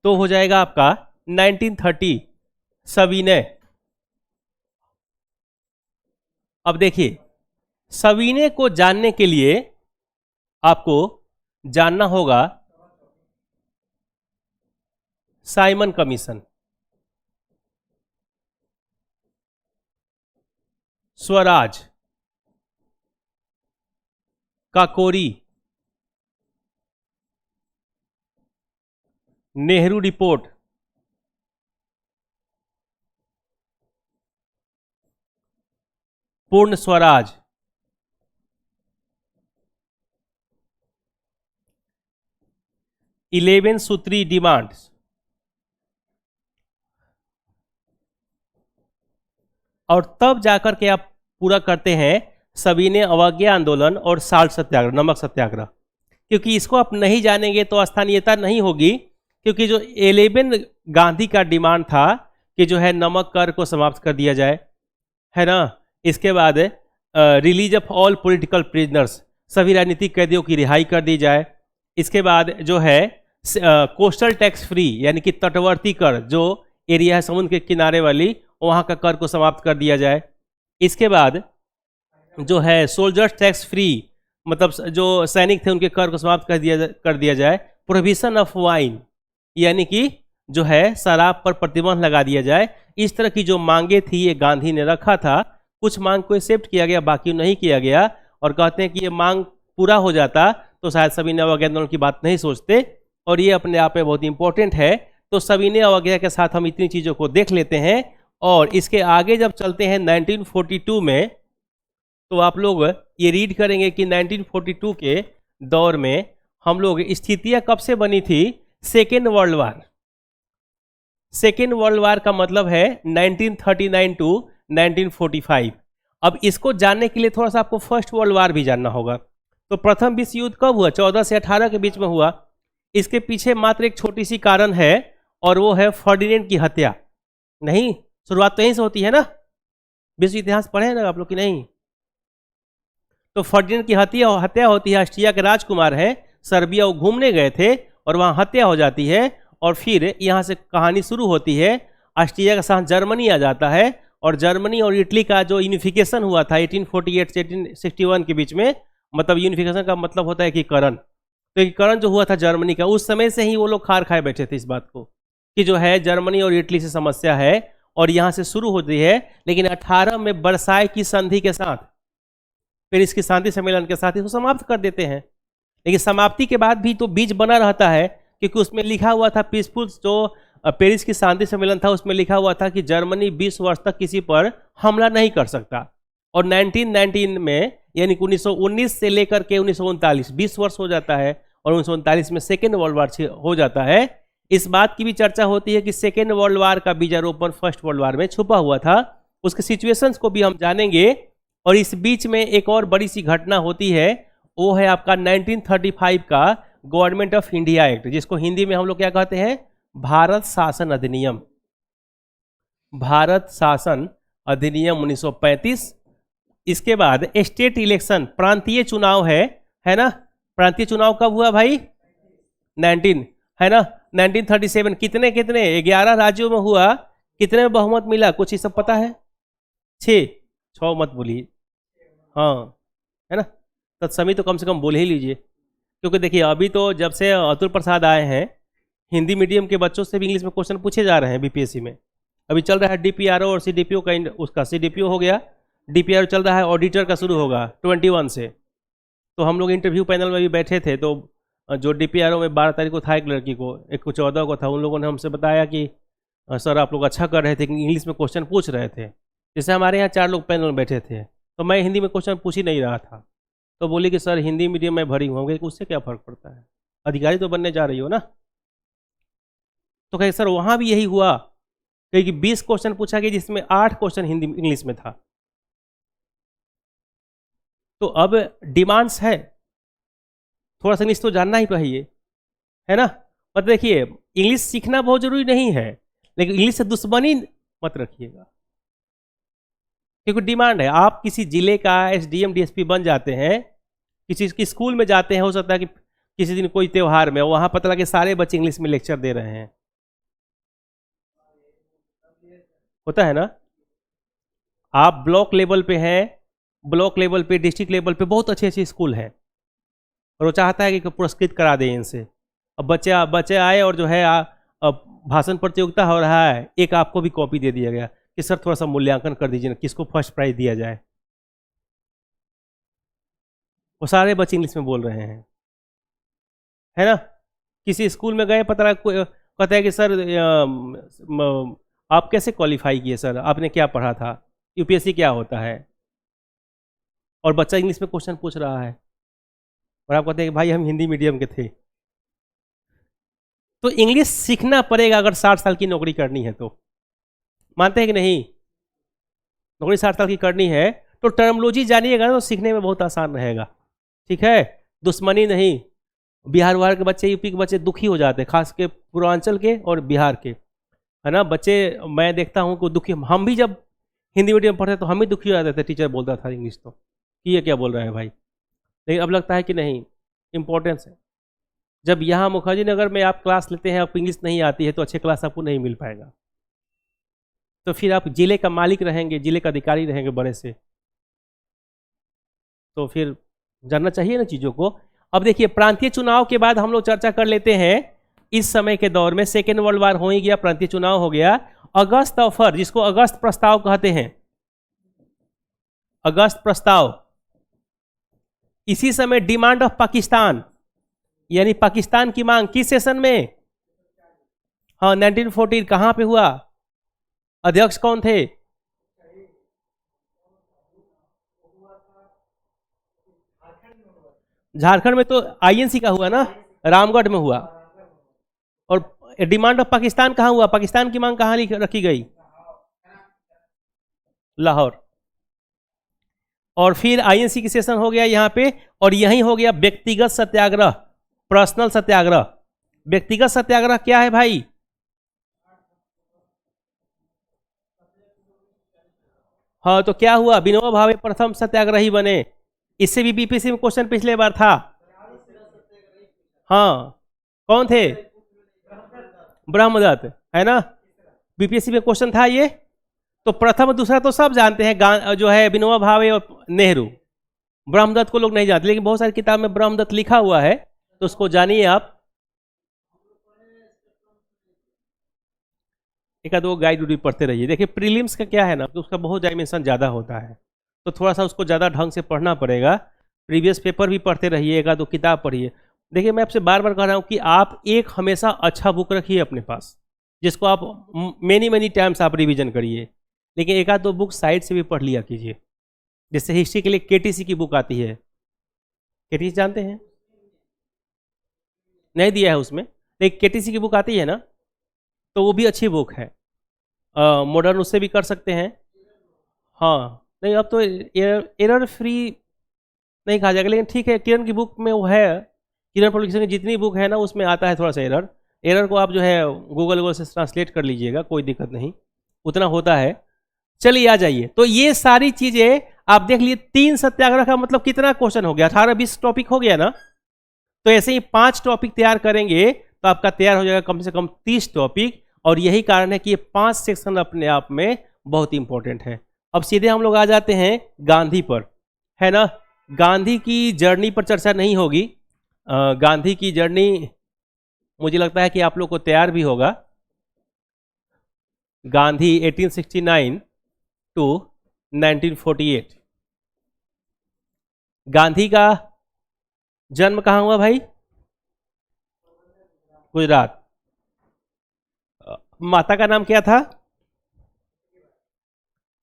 तो हो जाएगा आपका 1930 सविनय। अब देखिए, सविनय को जानने के लिए आपको जानना होगा Simon commission, Swaraj, Kakori, Nehru report, पूर्ण स्वराज, 11 सूत्री डिमांड्स, और तब जाकर के आप पूरा करते हैं सविनय अवज्ञा आंदोलन और साल्ट सत्याग्रह, नमक सत्याग्रह। क्योंकि इसको आप नहीं जानेंगे तो स्थानीयता नहीं होगी, क्योंकि जो 11 गांधी का डिमांड था कि जो है नमक कर को समाप्त कर दिया जाए, है ना। इसके बाद release of all political prisoners, सभी राजनीतिक कैदियों की रिहाई कर दी जाए। इसके बाद जो है कोस्टल टैक्स फ्री, यानी कि तटवर्ती कर, जो एरिया है समुद्र के किनारे वाली, वहाँ का कर को समाप्त कर दिया जाए। इसके बाद जो है सोल्जर्स टैक्स फ्री, मतलब जो सैनिक थे उनके कर को समाप्त कर दिया जाए। प्रोहिबिशन ऑफ वाइन, यानी कि जो है शराब पर प्रतिबंध लगा दिया जाए। इस तरह की जो मांगे थी ये गांधी ने रखा था। कुछ मांग को एक्सेप्ट किया गया, बाकी नहीं किया गया, और कहते हैं कि ये मांग पूरा हो जाता तो शायद सविनय अवज्ञा आंदोलन की बात नहीं सोचते, और ये अपने आप में बहुत इंपॉर्टेंट है। तो सविनय अवज्ञा के साथ हम इतनी चीज़ों को देख लेते हैं, और इसके आगे जब चलते हैं 1942 में, तो आप लोग ये रीड करेंगे कि 1942 के दौर में हम लोग स्थितियां कब से बनी थी? Second world war. Second world war का मतलब है 1939 टू 1945। अब इसको जानने के लिए थोड़ा सा आपको फर्स्ट वर्ल्ड वार भी जानना होगा। तो प्रथम विश्व युद्ध कब हुआ? 14 से 18 के बीच में हुआ। इसके पीछे मात्र एक छोटी सी कारण है, और वो है फर्डिनेंड की हत्या। नहीं, शुरुआत तो यहीं से होती है ना, विश्व इतिहास पढ़े ना आप लोग की नहीं? तो फर्डिनेंड की हत्या होती है। ऑस्ट्रिया के राजकुमार हैं, सर्बिया वो घूमने गए थे और वहाँ हत्या हो जाती है, और फिर यहाँ से कहानी शुरू होती है। ऑस्ट्रिया के साथ जर्मनी आ जाता है, और जर्मनी और इटली का जो यूनिफिकेशन हुआ था 1848 से 1861 के बीच में, मतलब यूनिफिकेशन का मतलब होता है एकीकरण। तो एकीकरण जो हुआ था जर्मनी का, उस समय से ही वो लोग खार खाए बैठे थे इस बात को कि जो है जर्मनी और इटली से समस्या है, और यहाँ से शुरू होती है। लेकिन 18 में वर्साय की संधि के साथ, फिर इसकी शांति सम्मेलन के साथ इसको समाप्त कर देते हैं। लेकिन समाप्ति के बाद भी तो बीज बना रहता है, क्योंकि उसमें लिखा हुआ था पीसफुल, जो पेरिस की शांति सम्मेलन था उसमें लिखा हुआ था कि जर्मनी 20 वर्ष तक किसी पर हमला नहीं कर सकता। और 1919 में, यानी 1919 से लेकर के 1939, 20 वर्ष हो जाता है, और 1939 में सेकेंड वर्ल्ड वार हो जाता है। इस बात की भी चर्चा होती है कि सेकेंड वर्ल्ड वार का बीजारोपण फर्स्ट वर्ल्ड वार में छुपा हुआ था। उसके सिचुएशंस को भी हम जानेंगे। और इस बीच में एक और बड़ी सी घटना होती है, वो है आपका 1935 का गवर्नमेंट ऑफ इंडिया एक्ट, जिसको हिंदी में हम लोग क्या कहते हैं? भारत शासन अधिनियम। भारत शासन अधिनियम 1935। इसके बाद स्टेट इलेक्शन, प्रांतीय चुनाव है ना। प्रांतीय चुनाव कब हुआ भाई? 19, है ना। 1937 कितने 11 राज्यों में हुआ। कितने में बहुमत मिला? कुछ ही सब पता है? 6 मत बोलिए, हाँ, है ना। तत्समी तो कम से कम बोल ही लीजिए, क्योंकि देखिए अभी तो जब से अतुल प्रसाद आए हैं, हिंदी मीडियम के बच्चों से भी इंग्लिश में क्वेश्चन पूछे जा रहे हैं बीपीएससी में। अभी चल रहा है डीपीआरओ और सीडीपीओ का, उसका सीडीपीओ हो गया, डीपीआरओ चल रहा है, ऑडिटर का शुरू होगा 21 से। तो हम लोग इंटरव्यू पैनल में भी बैठे थे, तो जो डीपीआरओ में 12 तारीख को था एक लड़की को, एक को 14 को था, उन लोगों ने हमसे बताया कि सर आप लोग अच्छा कर रहे थे कि इंग्लिश में क्वेश्चन पूछ रहे थे। जैसे हमारे यहाँ 4 लोग पैनल में बैठे थे, तो मैं हिंदी में क्वेश्चन पूछ ही नहीं रहा था, तो बोली कि सर हिंदी मीडियम में भरी होंगे, उससे क्या फ़र्क पड़ता है, अधिकारी तो बनने जा रही हो ना। तो कहे सर वहाँ भी यही हुआ, क्योंकि 20 क्वेश्चन पूछा गया जिसमें 8 क्वेश्चन हिंदी इंग्लिश में था। तो अब डिमांड्स है, थोड़ा सा इंग्लिश तो जानना ही चाहिए, है ना। मतलब देखिए इंग्लिश सीखना बहुत जरूरी नहीं है, लेकिन इंग्लिश से दुश्मनी मत रखिएगा, क्योंकि डिमांड है। आप किसी जिले का एसडीएम डीएसपी बन जाते हैं, किसी की स्कूल में जाते हैं, हो सकता है कि किसी दिन कोई त्यौहार में, वहां पता लगे सारे बच्चे इंग्लिश में लेक्चर दे रहे हैं, होता है ना। आप ब्लॉक लेवल पे हैं, ब्लॉक लेवल पे, डिस्ट्रिक्ट लेवल पे बहुत अच्छे अच्छे स्कूल हैं, और वो चाहता है कि पुरस्कृत करा दें इनसे। अब बच्चे आए और जो है अब भाषण प्रतियोगिता हो रहा है, एक आपको भी कॉपी दे दिया गया कि सर थोड़ा सा मूल्यांकन कर दीजिए ना, किसको फर्स्ट प्राइज दिया जाए। वो सारे बच्चे इंग्लिश में बोल रहे हैं, है ना। किसी स्कूल में गए, पता कहता है कि सर आप कैसे क्वालिफाई किए सर, आपने क्या पढ़ा था, यूपीएससी क्या होता है, और बच्चा इंग्लिश में क्वेश्चन पूछ रहा है, और आप कहते हैं कि भाई हम हिंदी मीडियम के थे। तो इंग्लिश सीखना पड़ेगा अगर 60 साल की नौकरी करनी है तो। मानते हैं कि नहीं? नौकरी 60 साल की करनी है तो टर्मोलॉजी जानिएगा ना तो सीखने में बहुत आसान रहेगा। ठीक है, दुश्मनी नहीं। बिहार के बच्चे, यूपी के बच्चे दुखी हो जाते हैं, खास के पूर्वांचल के और बिहार के, है ना बच्चे। मैं देखता हूँ कि दुखी, हम भी जब हिंदी मीडियम पढ़ते तो हम भी दुखी हो जाते थे, टीचर बोलता था इंग्लिश तो कि ये क्या बोल रहे हैं भाई। लेकिन अब लगता है कि नहीं, इम्पोर्टेंस है। जब यहाँ मुखर्जी नगर में आप क्लास लेते हैं, आपको इंग्लिश नहीं आती है तो अच्छे क्लास आपको नहीं मिल पाएगा। तो फिर आप जिले का मालिक रहेंगे, जिले का अधिकारी रहेंगे बड़े से, तो फिर जानना चाहिए ना चीज़ों को। अब देखिए, प्रांतीय चुनाव के बाद हम लोग चर्चा कर लेते हैं। इस समय के दौर में सेकेंड वर्ल्ड वार हो ही गया, प्रांतीय चुनाव हो गया। अगस्त ऑफर, जिसको अगस्त प्रस्ताव कहते हैं, अगस्त प्रस्ताव। इसी समय डिमांड ऑफ पाकिस्तान, यानी पाकिस्तान की मांग, किस सेशन में? हाँ, 1914। कहां पे हुआ? अध्यक्ष कौन थे? झारखंड में तो आईएनसी का हुआ ना, रामगढ़ में हुआ। और डिमांड ऑफ पाकिस्तान कहां हुआ? पाकिस्तान की मांग कहां रखी गई? लाहौर। और फिर आईएनसी की सेशन हो गया यहाँ पे, और यही हो गया व्यक्तिगत सत्याग्रह, पर्सनल सत्याग्रह। व्यक्तिगत सत्याग्रह क्या है भाई? हाँ, तो क्या हुआ? विनोबा भावे प्रथम सत्याग्रही बने। इससे भी बीपीएससी में क्वेश्चन पिछले बार था। हाँ, कौन थे? ब्रह्मदत्त, है ना। बीपीएससी में क्वेश्चन था ये। तो प्रथम और दूसरा तो सब जानते हैं, जो है विनोबा भावे और नेहरू। ब्रह्मदत्त को लोग नहीं जानते, लेकिन बहुत सारी किताब में ब्रह्मदत्त लिखा हुआ है, तो उसको जानिए आप। एक आध वो गाइड उड़ी पढ़ते रहिए। देखिए, प्रीलिम्स का क्या है ना, तो उसका बहुत डायमेंशन ज़्यादा होता है, तो थोड़ा सा उसको ज़्यादा ढंग से पढ़ना पड़ेगा। प्रीवियस पेपर भी पढ़ते रहिए, एक आध दो किताब पढ़िए। देखिए, मैं आपसे बार बार कह रहा हूँ कि आप एक हमेशा अच्छा बुक रखिए अपने पास, जिसको आप मेनी मेनी टाइम्स आप रिवीजन करिए। लेकिन एक आध दो बुक साइड से भी पढ़ लिया कीजिए। जैसे हिस्ट्री के लिए केटीसी की बुक आती है, केटीसी जानते हैं? नहीं दिया है उसमें, लेकिन केटीसी की बुक आती है ना, तो वो भी अच्छी बुक है। मॉडर्न उससे भी कर सकते हैं। हाँ, नहीं अब तो एरर फ्री नहीं कहा जाएगा, लेकिन ठीक है, किरण की बुक में वो है। किरण पब्लिकेशन की जितनी बुक है ना, उसमें आता है थोड़ा सा एरर। एरर को आप जो है गूगल से ट्रांसलेट कर लीजिएगा, कोई दिक्कत नहीं, उतना होता है। चलिए आ जाइए। तो ये सारी चीज़ें आप देख लिए। 3 सत्याग्रह का मतलब कितना क्वेश्चन हो गया? 18-20 टॉपिक हो गया ना। तो ऐसे ही 5 टॉपिक तैयार करेंगे तो आपका तैयार हो जाएगा कम से कम 30 टॉपिक। और यही कारण है कि ये 5 सेक्शन अपने आप में बहुत इंपॉर्टेंट है। अब सीधे हम लोग आ जाते हैं गांधी पर, है ना। गांधी की जर्नी पर चर्चा नहीं होगी। गांधी की जर्नी मुझे लगता है कि आप लोग को तैयार भी होगा। गांधी 1869 टू 1948। गांधी का जन्म कहाँ हुआ भाई? गुजरात। माता का नाम क्या था?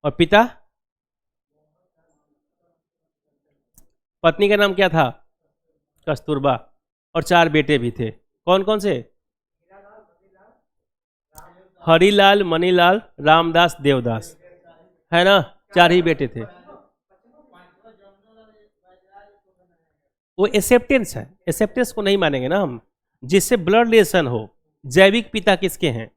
और पिता? पत्नी का नाम क्या था? कस्तूरबा। और 4 बेटे भी थे। कौन कौन से? हरिलाल, मनीलाल, रामदास, देवदास, है ना। 4 ही बेटे थे। वो एक्सेप्टेंस है, एक्सेप्टेंस को नहीं मानेंगे ना हम। जिससे ब्लड रिलेशन हो। जैविक पिता किसके हैं,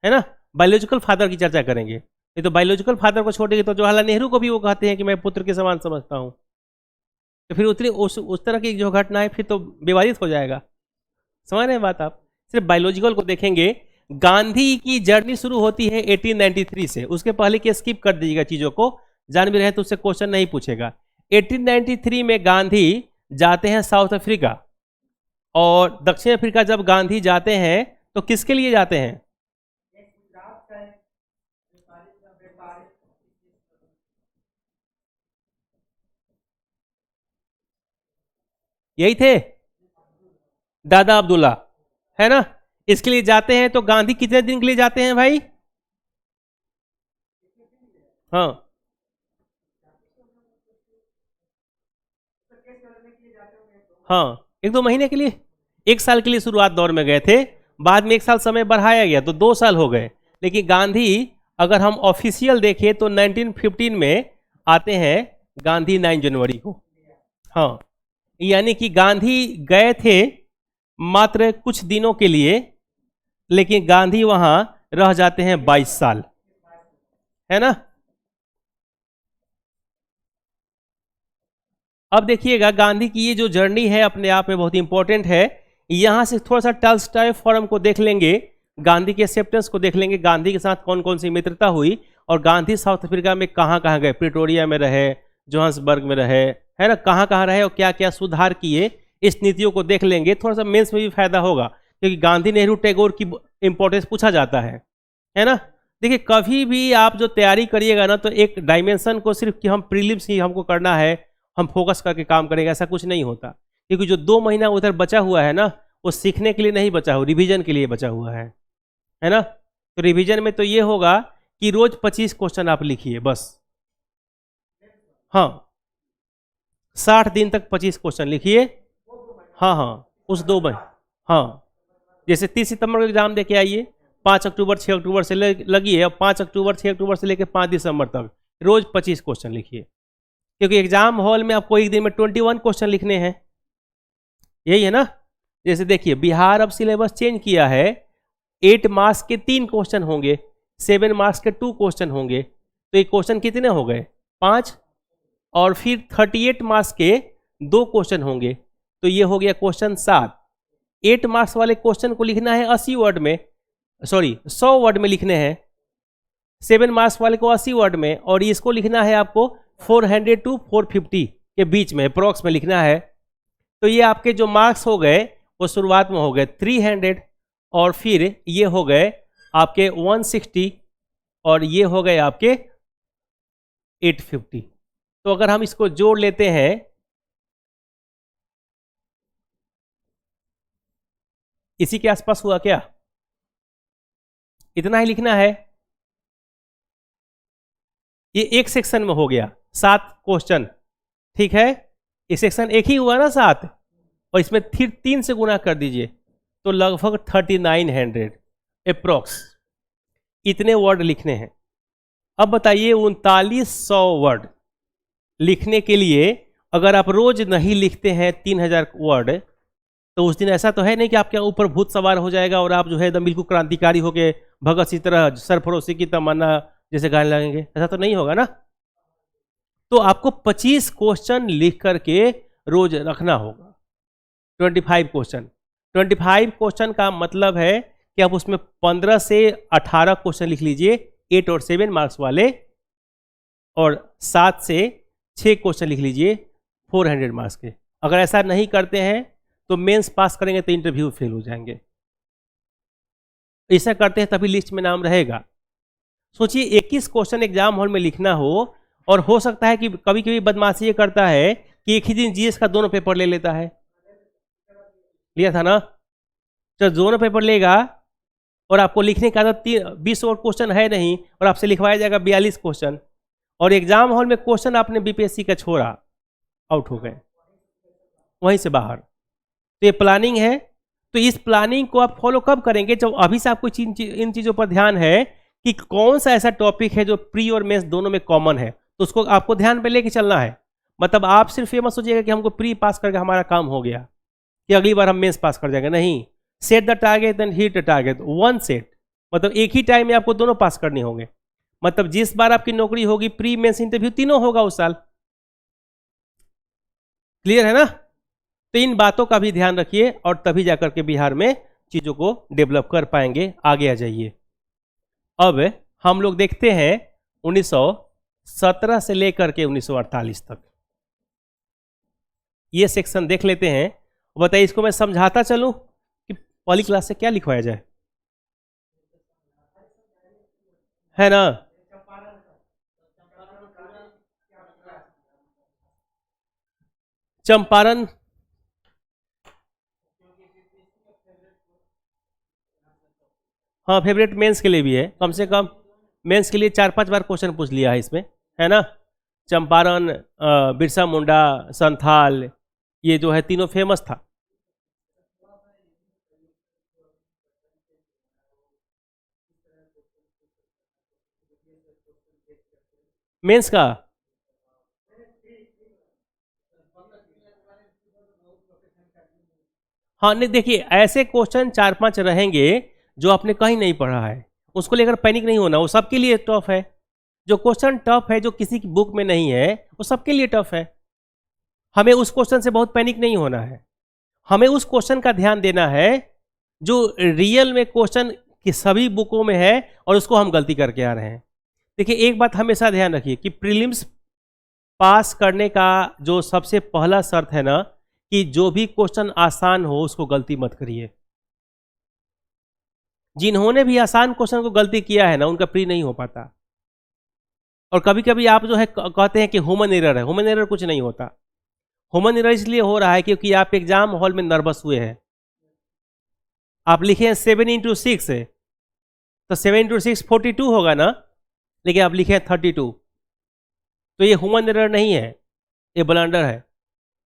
है ना। बायोलॉजिकल फादर की चर्चा करेंगे। ये तो बायोलॉजिकल फादर को छोड़ेंगे तो जवाहरलाल नेहरू को भी वो कहते हैं कि मैं पुत्र के समान समझता हूँ। तो फिर उतनी उस तरह की जो घटना है फिर तो विवादित हो जाएगा। समझ रहे हैं बात आप? सिर्फ बायोलॉजिकल को देखेंगे। गांधी की जर्नी शुरू होती है 1893 से। उसके पहले की स्किप कर दीजिएगा चीजों को, जान भी रहे तो उससे क्वेश्चन नहीं पूछेगा। 1893 में गांधी जाते हैं साउथ अफ्रीका। और दक्षिण अफ्रीका जब गांधी जाते हैं तो किसके लिए जाते हैं? यही थे, दादा अब्दुल्ला, है ना। इसके लिए जाते हैं। तो गांधी कितने दिन के लिए जाते हैं भाई? हाँ, हाँ, 1-2 महीने के लिए, 1 साल के लिए शुरुआत दौर में गए थे। बाद में 1 साल समय बढ़ाया गया तो 2 साल हो गए। लेकिन गांधी अगर हम ऑफिशियल देखें तो 1915 में आते हैं गांधी 9 जनवरी को। हाँ, यानी कि गांधी गए थे मात्र कुछ दिनों के लिए, लेकिन गांधी वहां रह जाते हैं 22 साल, है ना। अब देखिएगा गांधी की ये जो जर्नी है अपने आप में बहुत इंपॉर्टेंट है। यहां से थोड़ा सा टॉल्स्टॉय फोरम को देख लेंगे, गांधी के एक्सेप्टेंस को देख लेंगे, गांधी के साथ कौन कौन सी मित्रता हुई, और गांधी साउथ अफ्रीका में कहाँ कहाँ गए, प्रिटोरिया में रहे, जोहान्सबर्ग में रहे, है ना, कहाँ कहाँ रहे और क्या क्या सुधार किए, इस नीतियों को देख लेंगे। थोड़ा सा मेंस में भी फायदा होगा, क्योंकि गांधी नेहरू टैगोर की इंपॉर्टेंस पूछा जाता है ना। देखिए कभी भी आप जो तैयारी करिएगा ना, तो एक डायमेंशन को सिर्फ कि हम प्रीलिम्स ही हमको करना है, हम फोकस करके काम करेंगे, ऐसा कुछ नहीं होता। क्योंकि जो 2 महीना उधर बचा हुआ है ना, वो सीखने के लिए नहीं बचा हुआ, रिवीजन के लिए बचा हुआ है ना। तो रिवीजन में तो ये होगा कि रोज 25 क्वेश्चन आप लिखिए बस। हाँ, 60 दिन तक 25 क्वेश्चन लिखिए। हाँ हाँ, उस 2 महीने, हाँ, जैसे 30 सितंबर को एग्जाम दे के आइए, 5 अक्टूबर 6 अक्टूबर से लगिए, और 5 अक्टूबर 6 अक्टूबर से लेकर 5 दिसंबर तक रोज 25 क्वेश्चन लिखिए। क्योंकि एग्जाम हॉल में आपको एक दिन में 21 क्वेश्चन लिखने हैं, यही है ना। जैसे देखिए बिहार अब सिलेबस चेंज किया है, 8 मार्क्स के 3 क्वेश्चन होंगे, 7 मार्क्स के 2 क्वेश्चन होंगे, तो ये क्वेश्चन कितने हो गए, 5, और फिर 38 मार्क्स के 2 क्वेश्चन होंगे, तो ये हो गया क्वेश्चन 7। 8 मार्क्स वाले क्वेश्चन को लिखना है 80 वर्ड में, सॉरी 100 वर्ड में लिखने हैं, 7 मार्क्स वाले को 80 वर्ड में, और इसको लिखना है आपको 400 to 450 के बीच में अप्रॉक्स में लिखना है। तो ये आपके जो मार्क्स हो गए वो शुरुआत में हो गए 300, और फिर ये हो गए आपके 160, और ये हो गए आपके 850। तो अगर हम इसको जोड़ लेते हैं, इसी के आसपास हुआ क्या, इतना ही लिखना है। ये एक सेक्शन में हो गया 7 क्वेश्चन, ठीक है, ये सेक्शन एक ही हुआ ना 7, और इसमें फिर 3 से गुना कर दीजिए, तो लगभग 3900 अप्रॉक्स इतने वर्ड लिखने हैं। अब बताइए 3900 वर्ड लिखने के लिए अगर आप रोज नहीं लिखते हैं 3000 वर्ड, तो उस दिन ऐसा तो है नहीं कि आपके ऊपर भूत सवार हो जाएगा और आप जो है एकदम बिल्कुल क्रांतिकारी होके भगत सिंह तरह सरफरोशी की तमन्ना जैसे गाने लगेंगे, ऐसा तो नहीं होगा ना। तो आपको 25 क्वेश्चन लिख करके रोज रखना होगा, 25 क्वेश्चन। 25 क्वेश्चन का मतलब है कि आप उसमें 15 से 18 क्वेश्चन लिख लीजिए, 8 और 7 मार्क्स वाले, और 7 से 6 क्वेश्चन लिख लीजिए 400 मार्क्स के। अगर ऐसा नहीं करते हैं तो मेंस पास करेंगे तो इंटरव्यू फेल हो जाएंगे। ऐसा करते हैं तभी लिस्ट में नाम रहेगा। सोचिए 21 क्वेश्चन एग्जाम हॉल में लिखना हो, और हो सकता है कि कभी कभी बदमाशी ये करता है कि एक ही दिन जीएस का दोनों पेपर ले लेता है, लिया था ना। तो दोनों पेपर लेगा और आपको लिखने का 20 और क्वेश्चन है नहीं, और आपसे लिखवाया जाएगा 42 क्वेश्चन, और एग्जाम हॉल में क्वेश्चन आपने बीपीएससी का छोड़ा, आउट हो गए वहीं से बाहर। तो ये प्लानिंग है। तो इस प्लानिंग को आप फॉलो कब करेंगे, जब अभी से आपको इन चीजों पर ध्यान है कि कौन सा ऐसा टॉपिक है जो प्री और मेंस दोनों में कॉमन है, तो उसको आपको ध्यान पे लेके चलना है। मतलब आप सिर्फ ये मत सोचिएगा कि हमको प्री पास करके हमारा काम हो गया, कि अगली बार हम मेंस पास कर जाएंगे, नहीं। Set the target and hit the target, one set, मतलब एक ही टाइम में आपको दोनों पास करने होंगे। मतलब जिस बार आपकी नौकरी होगी प्री मेंस इंटरव्यू तीनों होगा उस साल। क्लियर है ना। तो इन बातों का भी ध्यान रखिए, और तभी जाकर के बिहार में चीजों को डेवलप कर पाएंगे। आगे आ जाइए। अब हम लोग देखते हैं 1917 से लेकर के 1948 तक, ये सेक्शन देख लेते हैं। बताइए इसको मैं समझाता चलूं कि पहली क्लास से क्या लिखवाया जाए, है ना। चंपारण, हाँ, फेवरेट मेंस के लिए भी है, कम से कम मेंस के लिए 4-5 बार क्वेश्चन पूछ लिया है इसमें, है ना। चंपारण, बिरसा मुंडा, संथाल, ये जो है तीनों फेमस था। मेंस का? हाँ नहीं, देखिए ऐसे क्वेश्चन 4-5 रहेंगे जो आपने कहीं नहीं पढ़ा है, उसको लेकर पैनिक नहीं होना, वो सबके लिए टफ है। जो क्वेश्चन टफ है, जो किसी की बुक में नहीं है, वो सबके लिए टफ है। हमें उस क्वेश्चन से बहुत पैनिक नहीं होना है, हमें उस क्वेश्चन का ध्यान देना है जो रियल में क्वेश्चन की सभी बुकों में है और उसको हम गलती करके आ रहे हैं। देखिए एक बात हमेशा ध्यान रखिए कि प्रीलिम्स पास करने का जो सबसे पहला शर्त है ना, कि जो भी क्वेश्चन आसान हो उसको गलती मत करिए। जिन्होंने भी आसान क्वेश्चन को गलती किया है ना, उनका प्री नहीं हो पाता। और कभी कभी आप जो है कहते हैं कि ह्यूमन एरर है, ह्यूमन एरर कुछ नहीं होता। ह्यूमन एरर इसलिए हो रहा है क्योंकि आप एग्जाम हॉल में नर्वस हुए हैं। आप लिखे हैं 7 × 6 है, तो 7 × 6 42 होगा ना, लेकिन आप लिखे हैं 32, तो ये ह्यूमन एरर नहीं है, ये ब्लंडर है।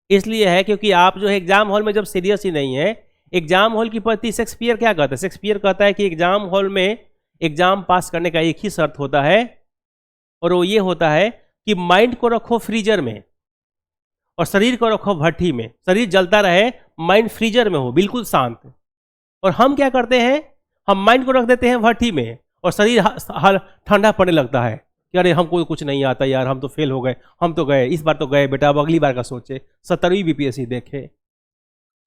इसलिए है क्योंकि आप जो है एग्जाम हॉल में जब सीरियस ही नहीं है। एग्जाम हॉल की प्रति शेक्सपियर क्या कहता है? शेक्सपियर कहता है कि एग्जाम हॉल में एग्जाम पास करने का एक ही शर्त होता है, और वो ये होता है कि माइंड को रखो फ्रीजर में और शरीर को रखो भट्ठी में। शरीर जलता रहे, माइंड फ्रीजर में हो, बिल्कुल शांत। और हम क्या करते हैं, हम माइंड को रख देते हैं भट्ठी में और शरीर ठंडा पड़ने लगता है कि अरे हमको कुछ नहीं आता यार, हम तो फेल हो गए, हम तो गए, इस बार तो गए बेटा, अब अगली बार का सोचे, 70वीं बीपीएससी देखे।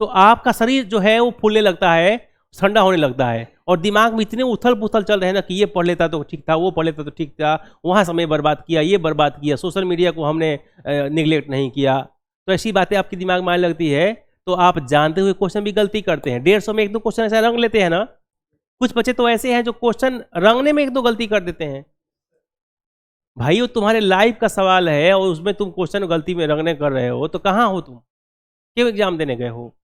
तो आपका शरीर जो है वो फूलने लगता है, ठंडा होने लगता है, और दिमाग में इतने उथल पुथल चल रहे हैं ना कि ये पढ़ लेता तो ठीक था, वो पढ़ लेता तो ठीक था, वहाँ समय बर्बाद किया, ये बर्बाद किया, सोशल मीडिया को हमने निगलेक्ट नहीं किया। तो ऐसी बातें आपके दिमाग में आने लगती है, तो आप जानते हुए क्वेश्चन भी गलती करते हैं। 150 में 1-2 क्वेश्चन ऐसा रंग लेते हैं ना। कुछ बच्चे तो ऐसे हैं जो क्वेश्चन रंगने में 1-2 गलती कर देते हैं। भाई वो तुम्हारे लाइफ का सवाल है और उसमें तुम क्वेश्चन गलती में रंगने कर रहे हो, तो कहाँ हो तुम? क्यों एग्जाम देने गए हो?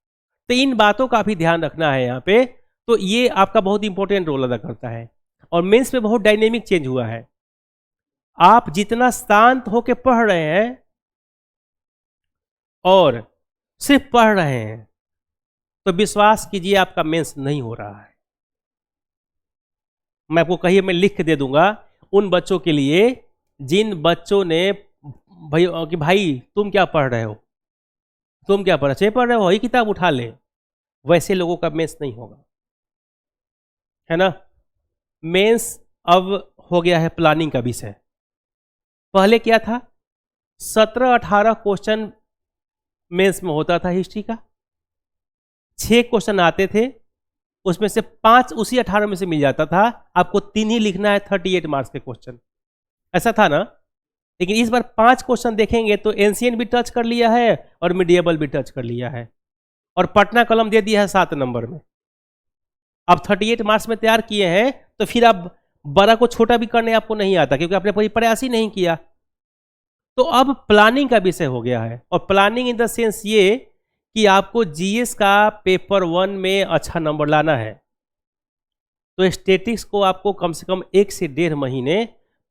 तो इन बातों का भी ध्यान रखना है यहाँ पे। तो ये आपका बहुत इंपॉर्टेंट रोल अदा करता है। और मेंस में बहुत डायनेमिक चेंज हुआ है। आप जितना शांत होकर पढ़ रहे हैं और सिर्फ पढ़ रहे हैं, तो विश्वास कीजिए आपका मेंस नहीं हो रहा है। मैं आपको कहिए, मैं लिख के दे दूंगा उन बच्चों के लिए जिन बच्चों ने भाई तुम क्या पढ़ रहे हो, तुम क्या पढ़ रहे हो, वही किताब उठा ले, वैसे लोगों का मेंस नहीं होगा, है ना। मेंस अब हो गया है प्लानिंग का विषय। पहले क्या था, 17-18 क्वेश्चन मेंस में होता था हिस्ट्री का, 6 क्वेश्चन आते थे, उसमें से 5 उसी 18 में से मिल जाता था। आपको 3 ही लिखना है 38 मार्क्स के क्वेश्चन, ऐसा था ना। लेकिन इस बार 5 क्वेश्चन देखेंगे तो एंशिएंट भी टच कर लिया है और मिडिएबल भी टच कर लिया है, और पटना कलम दे दिया है 7 नंबर में। आप 38 मार्क्स में तैयार किए हैं, तो फिर आप बड़ा को छोटा भी करने आपको नहीं आता, क्योंकि आपने कोई प्रयास ही नहीं किया। तो अब प्लानिंग का विषय हो गया है, और प्लानिंग इन द सेंस ये कि आपको जीएस का पेपर 1 में अच्छा नंबर लाना है, तो स्टैटिस्टिक्स को आपको कम से कम 1 से 1.5 महीने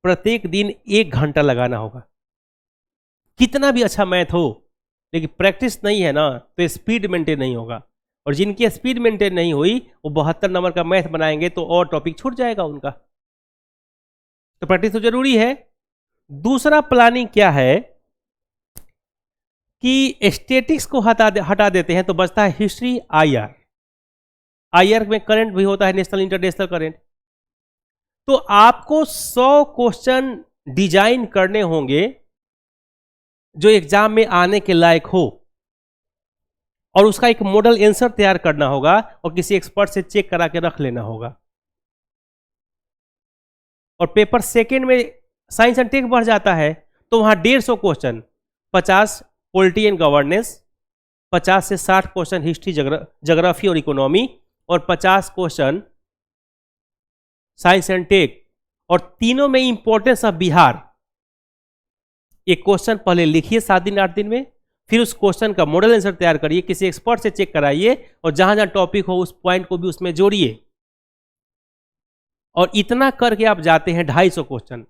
प्रत्येक दिन 1 घंटा लगाना होगा। कितना भी अच्छा मैथ हो, लेकिन प्रैक्टिस नहीं है ना, तो स्पीड मेंटेन नहीं होगा। और जिनकी स्पीड मेंटेन नहीं हुई, वो 72 नंबर का मैथ बनाएंगे तो और टॉपिक छूट जाएगा उनका। तो प्रैक्टिस तो जरूरी है। दूसरा प्लानिंग क्या है कि स्टैटिक्स को हटा देते हैं तो बचता है हिस्ट्री, आईआर। आईआर में करंट भी होता है, नेशनल इंटरनेशनल करंट। तो आपको 100 क्वेश्चन डिजाइन करने होंगे जो एग्जाम में आने के लायक हो, और उसका एक मॉडल आंसर तैयार करना होगा और किसी एक्सपर्ट से चेक करा के रख लेना होगा। और पेपर सेकेंड में साइंस एंड टेक बढ़ जाता है, तो वहां 150 क्वेश्चन, 50 पॉलिटी एंड गवर्नेंस, 50 से 60 क्वेश्चन हिस्ट्री, ज्योग्राफी और इकोनॉमी, और 50 क्वेश्चन साइंस एंड टेक, और तीनों में इंपॉर्टेंस ऑफ बिहार। एक क्वेश्चन पहले लिखिए 7 दिन 8 दिन में, फिर उस क्वेश्चन का मॉडल आंसर तैयार करिए, किसी एक्सपर्ट से चेक कराइए, और जहां जहां टॉपिक हो उस पॉइंट को भी उसमें जोड़िए। और इतना करके आप जाते हैं 250 क्वेश्चन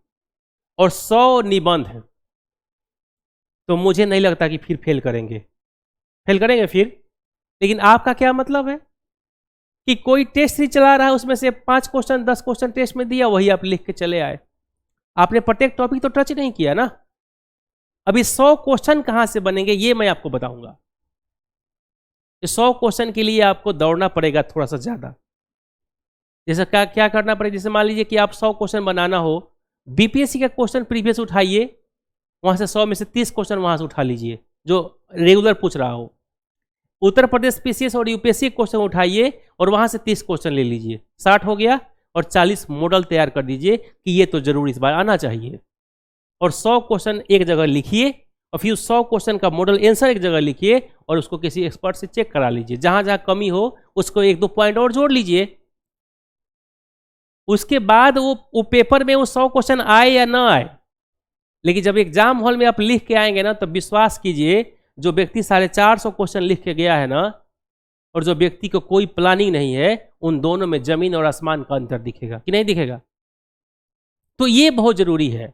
और 100 निबंध हैं, तो मुझे नहीं लगता कि फिर फेल करेंगे फिर। लेकिन आपका क्या मतलब है कि कोई टेस्ट सीरीज चला रहा है, उसमें से 5 क्वेश्चन 10 क्वेश्चन टेस्ट में दिया, वही आप लिख के चले आए। आपने प्रत्येक टॉपिक तो टच नहीं किया ना। अभी 100 क्वेश्चन कहां से बनेंगे ये मैं आपको बताऊंगा। 100 क्वेश्चन के लिए आपको दौड़ना पड़ेगा थोड़ा सा ज्यादा। जैसे क्या क्या करना पड़ेगा, जैसे मान लीजिए कि आप 100 क्वेश्चन बनाना हो, बीपीएससी का क्वेश्चन प्रीवियस उठाइए, वहां से 100 में से 30 क्वेश्चन वहां से उठा लीजिए जो रेगुलर पूछ रहा हो। उत्तर प्रदेश पीसीएस और यूपीएससी क्वेश्चन उठाइए और वहां से 30 क्वेश्चन ले लीजिए, 60 हो गया। और 40 मॉडल तैयार कर दीजिए कि ये तो जरूर इस बार आना चाहिए। और 100 क्वेश्चन एक जगह लिखिए और फिर 100 क्वेश्चन का मॉडल आंसर एक जगह लिखिए और उसको किसी एक्सपर्ट से चेक करा लीजिए, जहां जहां कमी हो उसको 1-2 पॉइंट और जोड़ लीजिए। उसके बाद वो पेपर में वो 100 क्वेश्चन आए या ना आए, लेकिन जब एग्जाम हॉल में आप लिख के आएंगे ना, तब विश्वास कीजिए जो व्यक्ति 450 क्वेश्चन लिख के गया है ना, और जो व्यक्ति को कोई प्लानिंग नहीं है, उन दोनों में जमीन और आसमान का अंतर दिखेगा कि नहीं दिखेगा। तो ये बहुत जरूरी है।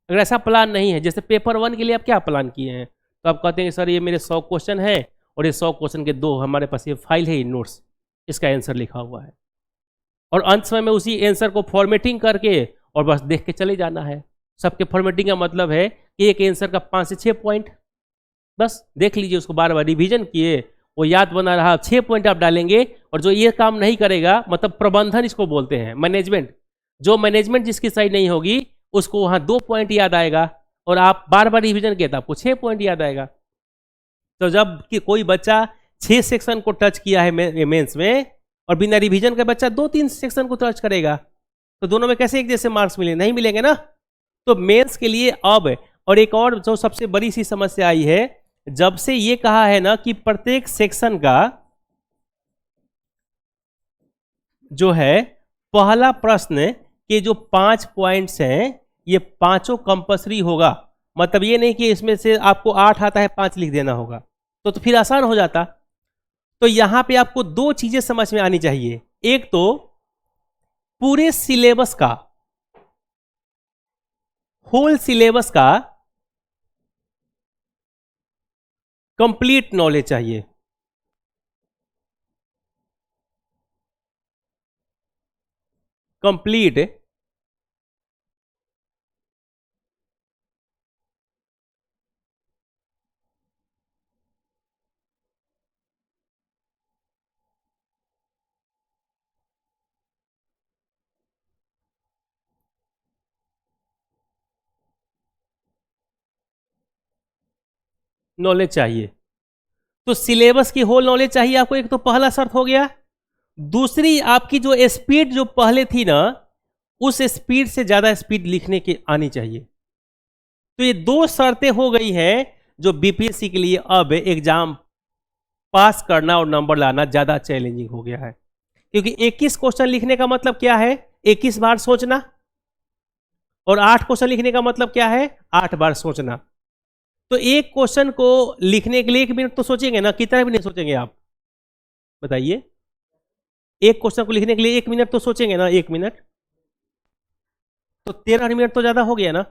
अगर ऐसा प्लान नहीं है, जैसे पेपर 1 के लिए आप क्या प्लान किए हैं, तो आप कहते हैं सर ये मेरे 100 क्वेश्चन है और ये 100 क्वेश्चन के 2 हमारे पास ये फाइल है, नोट्स, इसका आंसर लिखा हुआ है, और अंत समय में उसी आंसर को फॉर्मेटिंग करके और बस देख के चले जाना है। सबके फॉर्मेटिंग का मतलब है कि एक आंसर का 5 से 6 पॉइंट, बस देख लीजिए, उसको बार बार रिवीजन किए, वो याद बना रहा, 6 पॉइंट आप डालेंगे। और जो ये काम नहीं करेगा, मतलब प्रबंधन इसको बोलते हैं, मैनेजमेंट, जो मैनेजमेंट जिसकी सही नहीं होगी उसको वहां 2 पॉइंट याद आएगा, और आप बार बार रिवीजन किए तो आपको 6 पॉइंट याद आएगा। तो जब कि कोई बच्चा 6 सेक्शन को टच किया है मेंस में, और बिना रिवीजन का बच्चा 2-3 सेक्शन को टच करेगा, तो दोनों में कैसे एक जैसे मार्क्स मिलेंगे? नहीं मिलेंगे ना। तो मेंस के लिए अब, और एक और जो सबसे बड़ी सी समस्या आई है, जब से ये कहा है ना कि प्रत्येक सेक्शन का जो है पहला प्रश्न के जो 5 पॉइंट्स हैं, ये पांचों कंपल्सरी होगा। मतलब ये नहीं कि इसमें से आपको 8 आता है 5 लिख देना होगा, तो फिर आसान हो जाता। तो यहां पे आपको 2 चीजें समझ में आनी चाहिए। एक तो पूरे सिलेबस का, होल सिलेबस का कंप्लीट नॉलेज चाहिए। कंप्लीट नॉलेज चाहिए। तो सिलेबस की होल नॉलेज चाहिए आपको, एक तो पहला शर्त हो गया। दूसरी, आपकी जो स्पीड जो पहले थी ना, उस स्पीड से ज्यादा स्पीड लिखने की आनी चाहिए। तो ये 2 शर्तें हो गई हैं जो बीपीएससी के लिए अब एग्जाम पास करना और नंबर लाना ज्यादा चैलेंजिंग हो गया है। क्योंकि 21 क्वेश्चन लिखने का मतलब क्या है? 21 बार सोचना। और 8 क्वेश्चन लिखने का मतलब क्या है? 8 बार सोचना। तो एक क्वेश्चन को लिखने के लिए 1 मिनट तो सोचेंगे ना, कितना भी नहीं सोचेंगे आप बताइए? एक क्वेश्चन को लिखने के लिए 1 मिनट तो सोचेंगे ना, 1 मिनट, तो 13 मिनट तो ज्यादा हो गया ना।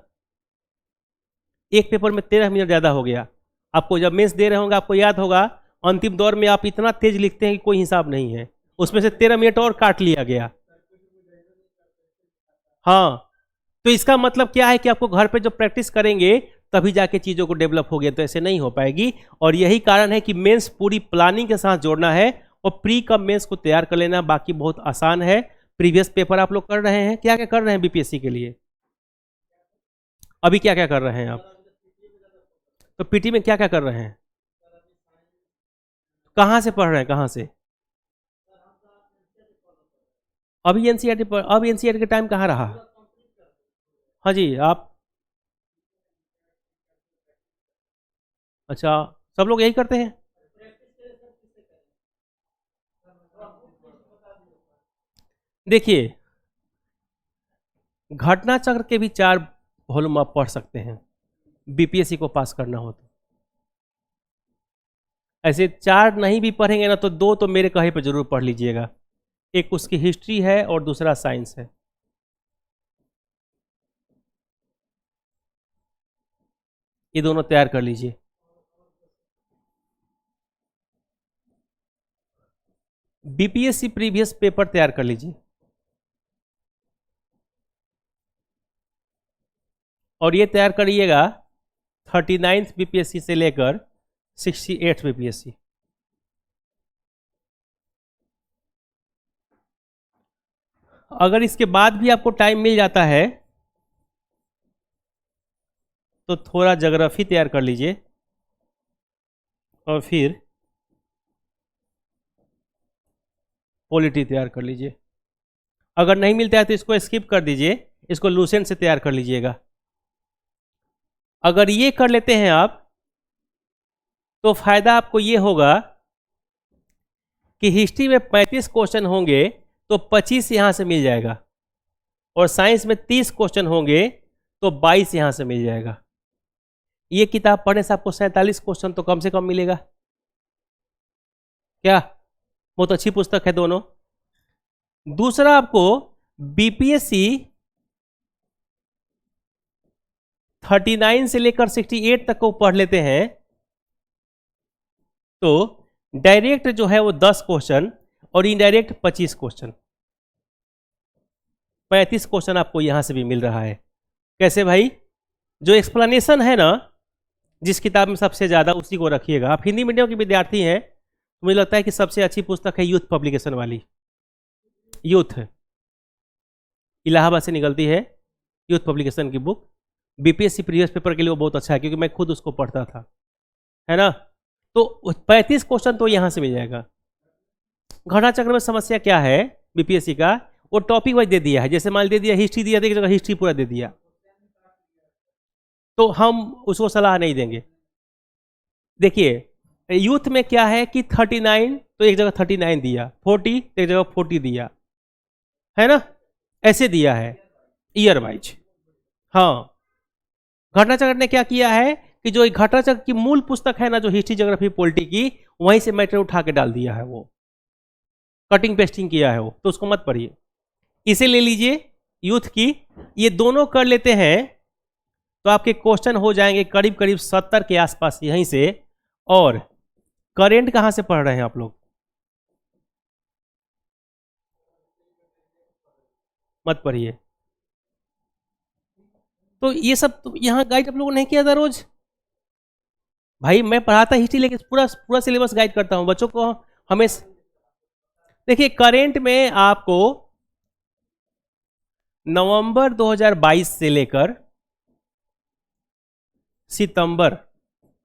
एक पेपर में 13 मिनट ज्यादा हो गया। आपको जब मेंस दे रहे होंगे आपको याद होगा, अंतिम दौर में आप इतना तेज लिखते हैं कि कोई हिसाब नहीं है, उसमें से 13 मिनट और काट लिया गया। हाँ, तो इसका मतलब क्या है कि आपको घर पे जब प्रैक्टिस करेंगे तभी जाके चीजों को डेवलप हो गया, तो ऐसे नहीं हो पाएगी। और यही कारण है कि मेंस पूरी प्लानिंग के साथ जोड़ना है, और प्री कम मेंस को तैयार कर लेना बाकी बहुत आसान है। प्रीवियस पेपर आप लोग कर रहे हैं, क्या क्या कर रहे हैं बीपीएससी के लिए? अभी क्या क्या कर रहे हैं आप? तो पीटी में क्या क्या कर रहे हैं? कहाँ से पढ़ रहे हैं, कहाँ से? अभी एनसीईआरटी पर, अब एनसीईआरटी का टाइम कहाँ रहा? हाँ जी, आप, अच्छा, सब लोग यही करते हैं। देखिए, घटना चक्र के भी 4 वॉल्यूम आप पढ़ सकते हैं बीपीएससी को पास करना हो तो। ऐसे 4 नहीं भी पढ़ेंगे ना, तो 2 तो मेरे कहे पे जरूर पढ़ लीजिएगा। एक उसकी हिस्ट्री है और दूसरा साइंस है। ये दोनों तैयार कर लीजिए। बीपीएससी प्रीवियस पेपर तैयार कर लीजिए। और ये तैयार करिएगा 39th बीपीएससी से लेकर 68th बीपीएससी। अगर इसके बाद भी आपको टाइम मिल जाता है तो थोड़ा ज्योग्राफी तैयार कर लीजिए और फिर पॉलिटी तैयार कर लीजिए। अगर नहीं मिलता है तो इसको स्किप कर दीजिए, इसको लूसेंट से तैयार कर लीजिएगा। अगर ये कर लेते हैं आप तो फायदा आपको ये होगा कि हिस्ट्री में 35 क्वेश्चन होंगे तो 25 यहां से मिल जाएगा, और साइंस में 30 क्वेश्चन होंगे तो 22 यहां से मिल जाएगा। ये किताब पढ़ने से आपको 47 क्वेश्चन तो कम से कम मिलेगा। क्या बहुत अच्छी पुस्तक है दोनों। दूसरा, आपको बीपीएससी 39 से लेकर 68 तक को पढ़ लेते हैं तो डायरेक्ट जो है वो 10 क्वेश्चन और इनडायरेक्ट 25 क्वेश्चन, 35 क्वेश्चन आपको यहां से भी मिल रहा है। कैसे भाई? जो एक्सप्लेनेशन है ना जिस किताब में सबसे ज़्यादा, उसी को रखिएगा। आप हिंदी मीडियम के विद्यार्थी हैं तो मुझे लगता है कि सबसे अच्छी पुस्तक है यूथ पब्लिकेशन वाली, यूथ इलाहाबाद से निकलती है यूथ पब्लिकेशन की बुक। बीपीएससी प्रीवियस पेपर के लिए वो बहुत अच्छा है क्योंकि मैं खुद उसको पढ़ता था, है ना। तो 35 क्वेश्चन तो यहाँ से मिल जाएगा। घटा चक्र में समस्या क्या है बीपीएससी का, वो टॉपिक वाइज दे दिया है। जैसे मान दे दिया हिस्ट्री दिया, एक जगह हिस्ट्री पूरा दे दिया, तो हम उसको सलाह नहीं देंगे। देखिए यूथ में क्या है कि 39 तो एक जगह 39 दिया, 40 तो एक जगह 40 दिया, है ना, ऐसे दिया है ईयर वाइज। हाँ, घटना चक्र ने क्या किया है कि जो घटना चक्र की मूल पुस्तक है ना, जो हिस्ट्री ज्योग्राफी पॉलिटी की, वहीं से मैटर उठा के डाल दिया है, वो कटिंग पेस्टिंग किया है वो, तो उसको मत पढ़िए। इसे ले लीजिए यूथ की, ये दोनों कर लेते हैं तो आपके क्वेश्चन हो जाएंगे करीब करीब 70 के आसपास यहीं से। और करेंट कहां से पढ़ रहे हैं आप लोग? मत पढ़िए। तो ये सब तो यहाँ गाइड आप लोगों ने नहीं किया था रोज? भाई मैं पढ़ाता हिस्ट्री लेकिन पूरा पूरा सिलेबस गाइड करता हूं बच्चों को हमेशा। देखिए करेंट में आपको नवंबर 2022 से लेकर सितंबर,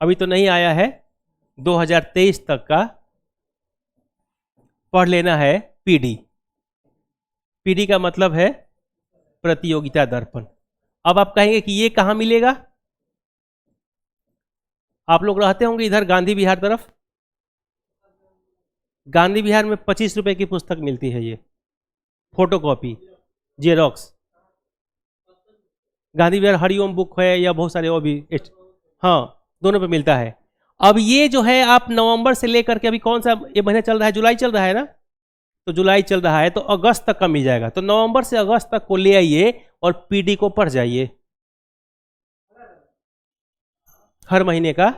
अभी तो नहीं आया है, 2023 तक का पढ़ लेना है। पीडी, पीडी का मतलब है प्रतियोगिता दर्पण। अब आप कहेंगे कि ये कहां मिलेगा? आप लोग रहते होंगे इधर गांधी विहार तरफ, गांधी विहार में 25 रुपए की पुस्तक मिलती है, ये फोटोकॉपी जेरोक्स। गांधी विहार हरिओम बुक है या बहुत सारे और भी, हाँ दोनों पे मिलता है। अब ये जो है आप नवंबर से लेकर के, अभी कौन सा ये महीना चल रहा है, जुलाई चल रहा है ना, तो जुलाई चल रहा है तो अगस्त तक का मिल जाएगा। तो नवंबर से अगस्त तक को ले आइए और पीडी को पढ़ जाइए हर महीने का।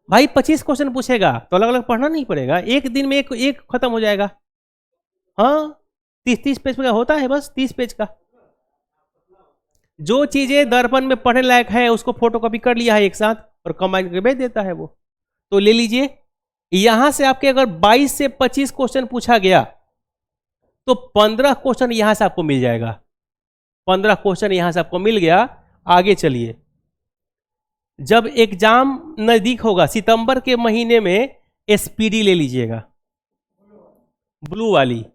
भाई 25 क्वेश्चन पूछेगा तो अलग अलग पढ़ना नहीं पड़ेगा, एक दिन में एक खत्म हो जाएगा। हाँ 30 पेज का होता है, बस 30 पेज का। जो चीजें दर्पण में पढ़ने लायक है उसको फोटोकॉपी कर लिया है एक साथ और कंबाइन करके भेज देता है वो। तो ले लीजिए, यहां से आपके अगर 22 से 25 क्वेश्चन पूछा गया तो 15 क्वेश्चन यहां से आपको मिल जाएगा। 15 क्वेश्चन यहां से आपको मिल गया। आगे चलिए, जब एग्जाम नजदीक होगा सितंबर के महीने में, एसपीडी ले लीजिएगा ब्लू वाली,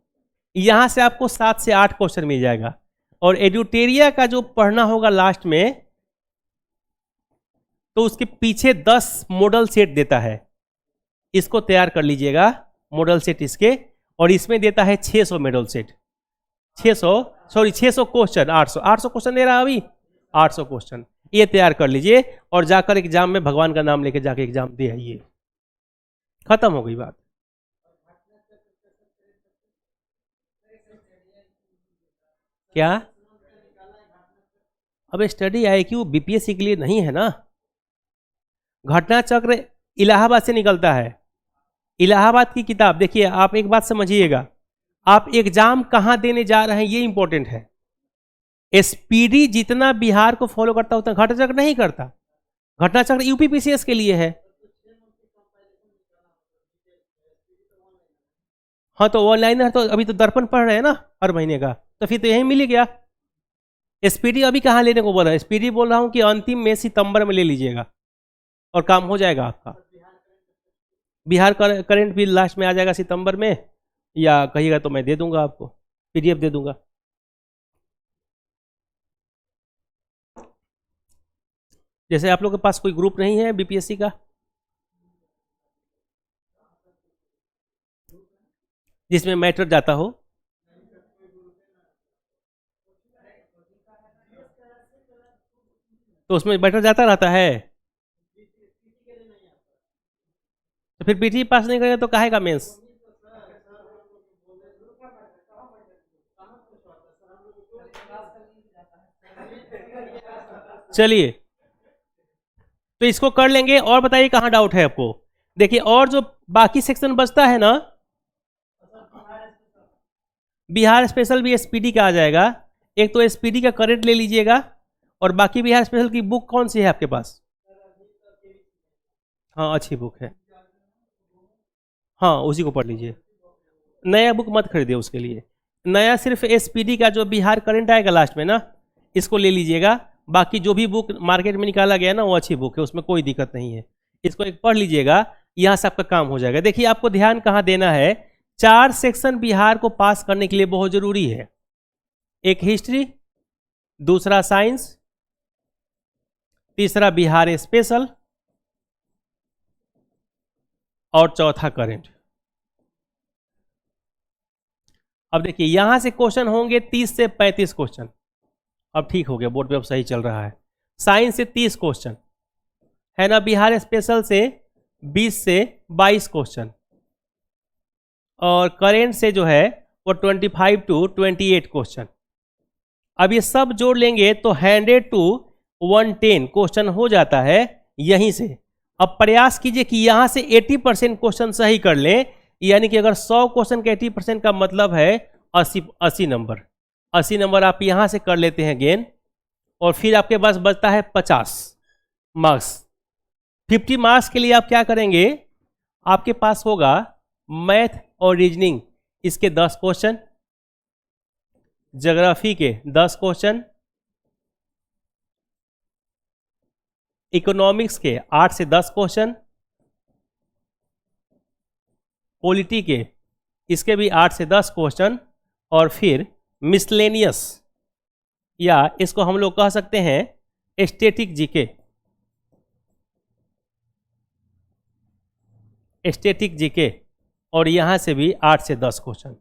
यहां से आपको 7 से 8 क्वेश्चन मिल जाएगा। और एडुटेरिया का जो पढ़ना होगा लास्ट में, तो उसके पीछे 10 मॉडल सेट देता है, इसको तैयार कर लीजिएगा मॉडल सेट इसके। और इसमें देता है 600 मॉडल सेट, 600 क्वेश्चन, 800 क्वेश्चन दे रहा है अभी, 800 क्वेश्चन ये तैयार कर लीजिए और जाकर एग्जाम में भगवान का नाम लेके जाके एग्जाम दे आइए, खत्म हो गई बात। क्या? अब स्टडी आईक्यू बीपीएससी के लिए नहीं है ना। घटना चक्र इलाहाबाद से निकलता है, इलाहाबाद की किताब। देखिए आप एक बात समझिएगा, आप एग्जाम कहां देने जा रहे हैं ये इंपॉर्टेंट है। एसपीडी जितना बिहार को फॉलो करता उतना घटना चक्र नहीं करता। घटना चक्र यूपीपीसीएस के लिए है। हाँ तो ऑनलाइन है, तो अभी तो दर्पण पढ़ रहे हैं ना हर महीने का, तो फिर तो यही मिल गया। एसपीडी अभी कहाँ लेने को बोल रहा है? एसपीडी बोल रहा हूँ कि अंतिम में सितंबर में ले लीजिएगा और काम हो जाएगा आपका। बिहार करंट भी लास्ट में आ जाएगा सितंबर में, या कहिएगा तो मैं दे दूंगा आपको, पीडीएफ दे दूंगा। जैसे आप लोग के पास कोई ग्रुप नहीं है बीपीएससी का जिसमें मैटर जाता हो? तो उसमें मैटर जाता रहता है, तो फिर पीटी पास नहीं करेगा तो काहे का मेंस? चलिए तो इसको कर लेंगे। और बताइए कहाँ डाउट है आपको? देखिए और जो बाकी सेक्शन बचता है ना, बिहार स्पेशल भी एसपीडी का आ जाएगा। एक तो एसपीडी का करंट ले लीजिएगा, और बाकी बिहार स्पेशल की बुक कौन सी है आपके पास? हाँ अच्छी बुक है, हाँ उसी को पढ़ लीजिए। नया बुक मत खरीदिए उसके लिए, नया सिर्फ एसपीडी का जो बिहार करंट आएगा लास्ट में ना, इसको ले लीजिएगा। बाकी जो भी बुक मार्केट में निकाला गया ना वो अच्छी बुक है, उसमें कोई दिक्कत नहीं है। इसको एक पढ़ लीजिएगा, यहाँ से आपका काम हो जाएगा। देखिए आपको ध्यान कहाँ देना है, 4 सेक्शन बिहार को पास करने के लिए बहुत जरूरी है। एक हिस्ट्री, दूसरा साइंस, तीसरा बिहार स्पेशल, और चौथा करंट। अब देखिए यहां से क्वेश्चन होंगे 30 से 35 क्वेश्चन। अब ठीक हो गया, बोर्ड पे अब सही चल रहा है। साइंस से 30 क्वेश्चन है ना, बिहार स्पेशल से 20 से 22 क्वेश्चन, और करेंट से जो है वो 25 to 28 क्वेश्चन। अब ये सब जोड़ लेंगे तो 100 to 110 क्वेश्चन हो जाता है यहीं से। अब प्रयास कीजिए कि यहां से 80% क्वेश्चन सही कर लें, यानी कि अगर 100 क्वेश्चन का 80% का मतलब है 80 नंबर। 80 नंबर आप यहां से कर लेते हैं गेन, और फिर आपके पास बचता है 50 मार्क्स। 50 मार्क्स के लिए आप क्या करेंगे, आपके पास होगा मैथ और रीजनिंग, इसके 10 क्वेश्चन, ज्योग्राफी के 10 क्वेश्चन, इकोनॉमिक्स के 8 से 10 क्वेश्चन, पॉलिटी के इसके भी 8 से 10 क्वेश्चन, और फिर मिसलेनियस, या इसको हम लोग कह सकते हैं स्टैटिक जीके। स्टैटिक जीके, और यहां से भी 8 से 10 क्वेश्चन,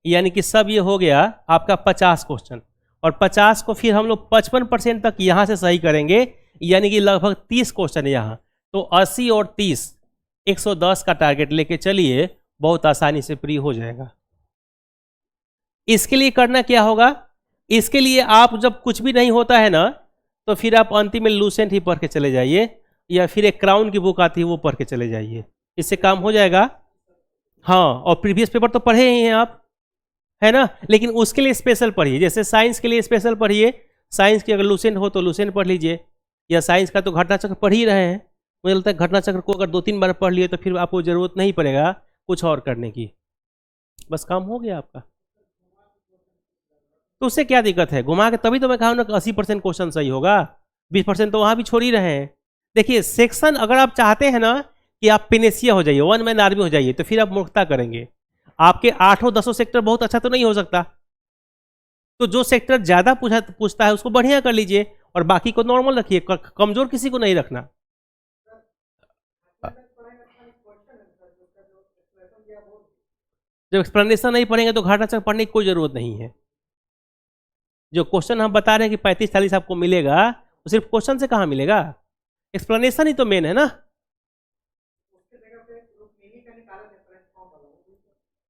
यानी कि सब ये हो गया आपका 50 क्वेश्चन। और 50 को फिर हम लोग 55% तक यहां से सही करेंगे, यानी कि लगभग 30 क्वेश्चन है यहाँ। तो 80 और 30 110 का टारगेट लेके चलिए, बहुत आसानी से फ्री हो जाएगा। इसके लिए करना क्या होगा, इसके लिए आप जब कुछ भी नहीं होता है ना, तो फिर आप अंतिम में लूसेंट ही पढ़ के चले जाइए, या फिर एक क्राउन की बुक आती है वो पढ़ के चले जाइए, इससे काम हो जाएगा। हाँ, और प्रीवियस पेपर तो पढ़े ही हैं आप, है ना, लेकिन उसके लिए स्पेशल पढ़िए। जैसे साइंस के लिए स्पेशल पढ़िए, साइंस की अगर लूसेंट हो तो लूसेंट पढ़ लीजिए, या साइंस का तो घटना चक्र पढ़ ही रहे हैं। मुझे लगता है घटना चक्र को अगर 2-3 बार पढ़ लिए तो फिर आपको ज़रूरत नहीं पड़ेगा कुछ और करने की, बस काम हो गया आपका। तो उससे क्या दिक्कत है, घुमा के, तभी तो मैं कहा ना 80% क्वेश्चन सही होगा, 20% तो वहाँ भी छोड़ ही रहे हैं। देखिए सेक्शन अगर आप चाहते हैं ना कि आप पेनेसिया हो जाइए, 1 मैन आर्मी हो जाइए, तो फिर आप मूर्खता करेंगे। आपके 8-10 सेक्टर बहुत अच्छा तो नहीं हो सकता, तो जो सेक्टर ज़्यादा पूछता है उसको बढ़िया कर लीजिए, और बाकी को नॉर्मल रखिए, कमजोर किसी को नहीं रखना। जब एक्सप्लेनेशन नहीं पढ़ेंगे तो घाटा चक्र पढ़ने की कोई ज़रूरत नहीं है। जो क्वेश्चन हम बता रहे हैं कि 35-40 आपको मिलेगा, वो सिर्फ क्वेश्चन से कहाँ मिलेगा, एक्सप्लेनेशन ही तो मेन है ना।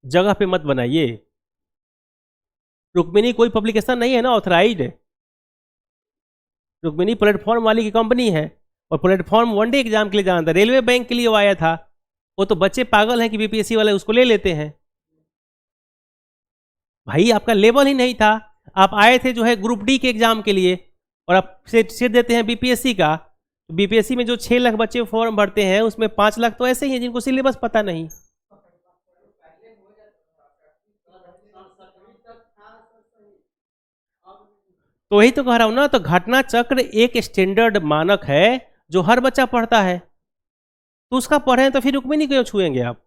जगह पे मत बनाइए, रुक्मिणी कोई पब्लिकेशन नहीं है ना ऑथराइज्ड, रुक्मिणी प्लेटफॉर्म वाली की कंपनी है, और प्लेटफॉर्म वनडे एग्जाम के लिए जाना था, रेलवे बैंक के लिए वो आया था। वो तो बच्चे पागल हैं कि बीपीएससी वाले उसको ले लेते हैं। भाई आपका लेवल ही नहीं था, आप आए थे जो है ग्रुप डी के एग्जाम के लिए और आप सीट देते हैं बीपीएससी का। बीपीएससी में जो 6 लाख बच्चे फॉर्म भरते हैं उसमें 5 लाख तो ऐसे ही हैं जिनको सिलेबस पता नहीं। तो वही तो कह रहा हूं ना, तो घटना चक्र एक स्टैंडर्ड मानक है जो हर बच्चा पढ़ता है, तो उसका पढ़ें तो फिर रुक्मिणी क्यों छुएंगे आप।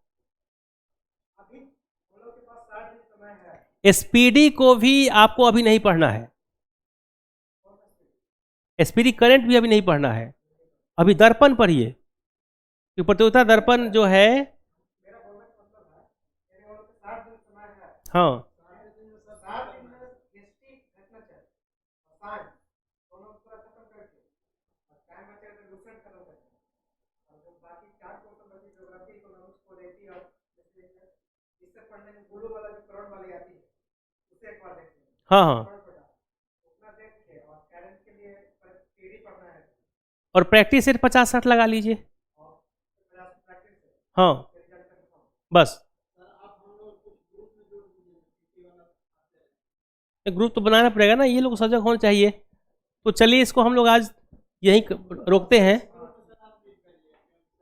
स्पीडी को भी आपको अभी नहीं पढ़ना है, स्पीडी करंट भी अभी नहीं पढ़ना है, अभी दर्पण पढ़िए, कि प्रतियोगिता दर्पण जो है। हाँ हाँ हाँ, और प्रैक्टिस सिर्फ 50-60 लगा लीजिए। हाँ बस, ग्रुप तो बनाना पड़ेगा ना, ये लोग सजग होने चाहिए। तो चलिए इसको हम लोग आज यहीं रोकते हैं,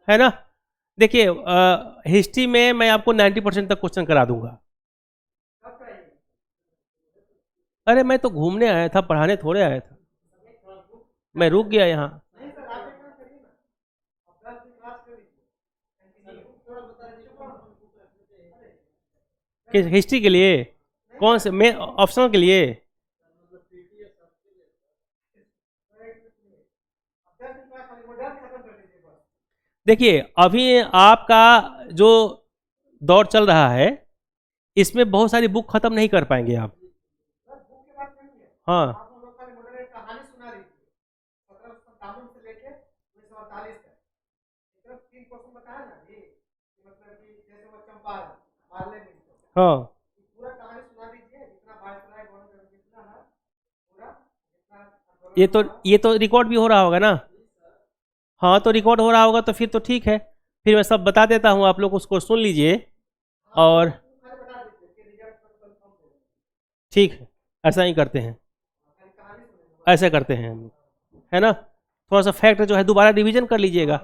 है ना। देखिए हिस्ट्री में मैं आपको 90% तक क्वेश्चन करा दूंगा। अरे मैं तो घूमने आया था, पढ़ाने थोड़े आया था, मैं रुक गया यहाँ। किस हिस्ट्री के लिए? कौन से में ऑप्शनल के लिए? देखिए अभी आपका जो दौर चल रहा है इसमें बहुत सारी बुक खत्म नहीं कर पाएंगे आप। हाँ हाँ, ये तो रिकॉर्ड भी हो रहा होगा ना। हाँ तो रिकॉर्ड हो रहा होगा तो फिर तो ठीक है, फिर मैं सब बता देता हूँ, आप लोग उसको सुन लीजिए। और ठीक है, ऐसा ही करते हैं, ऐसा करते हैं हम, है ना। थोड़ा सा फैक्ट जो है दोबारा रिवीजन कर लीजिएगा।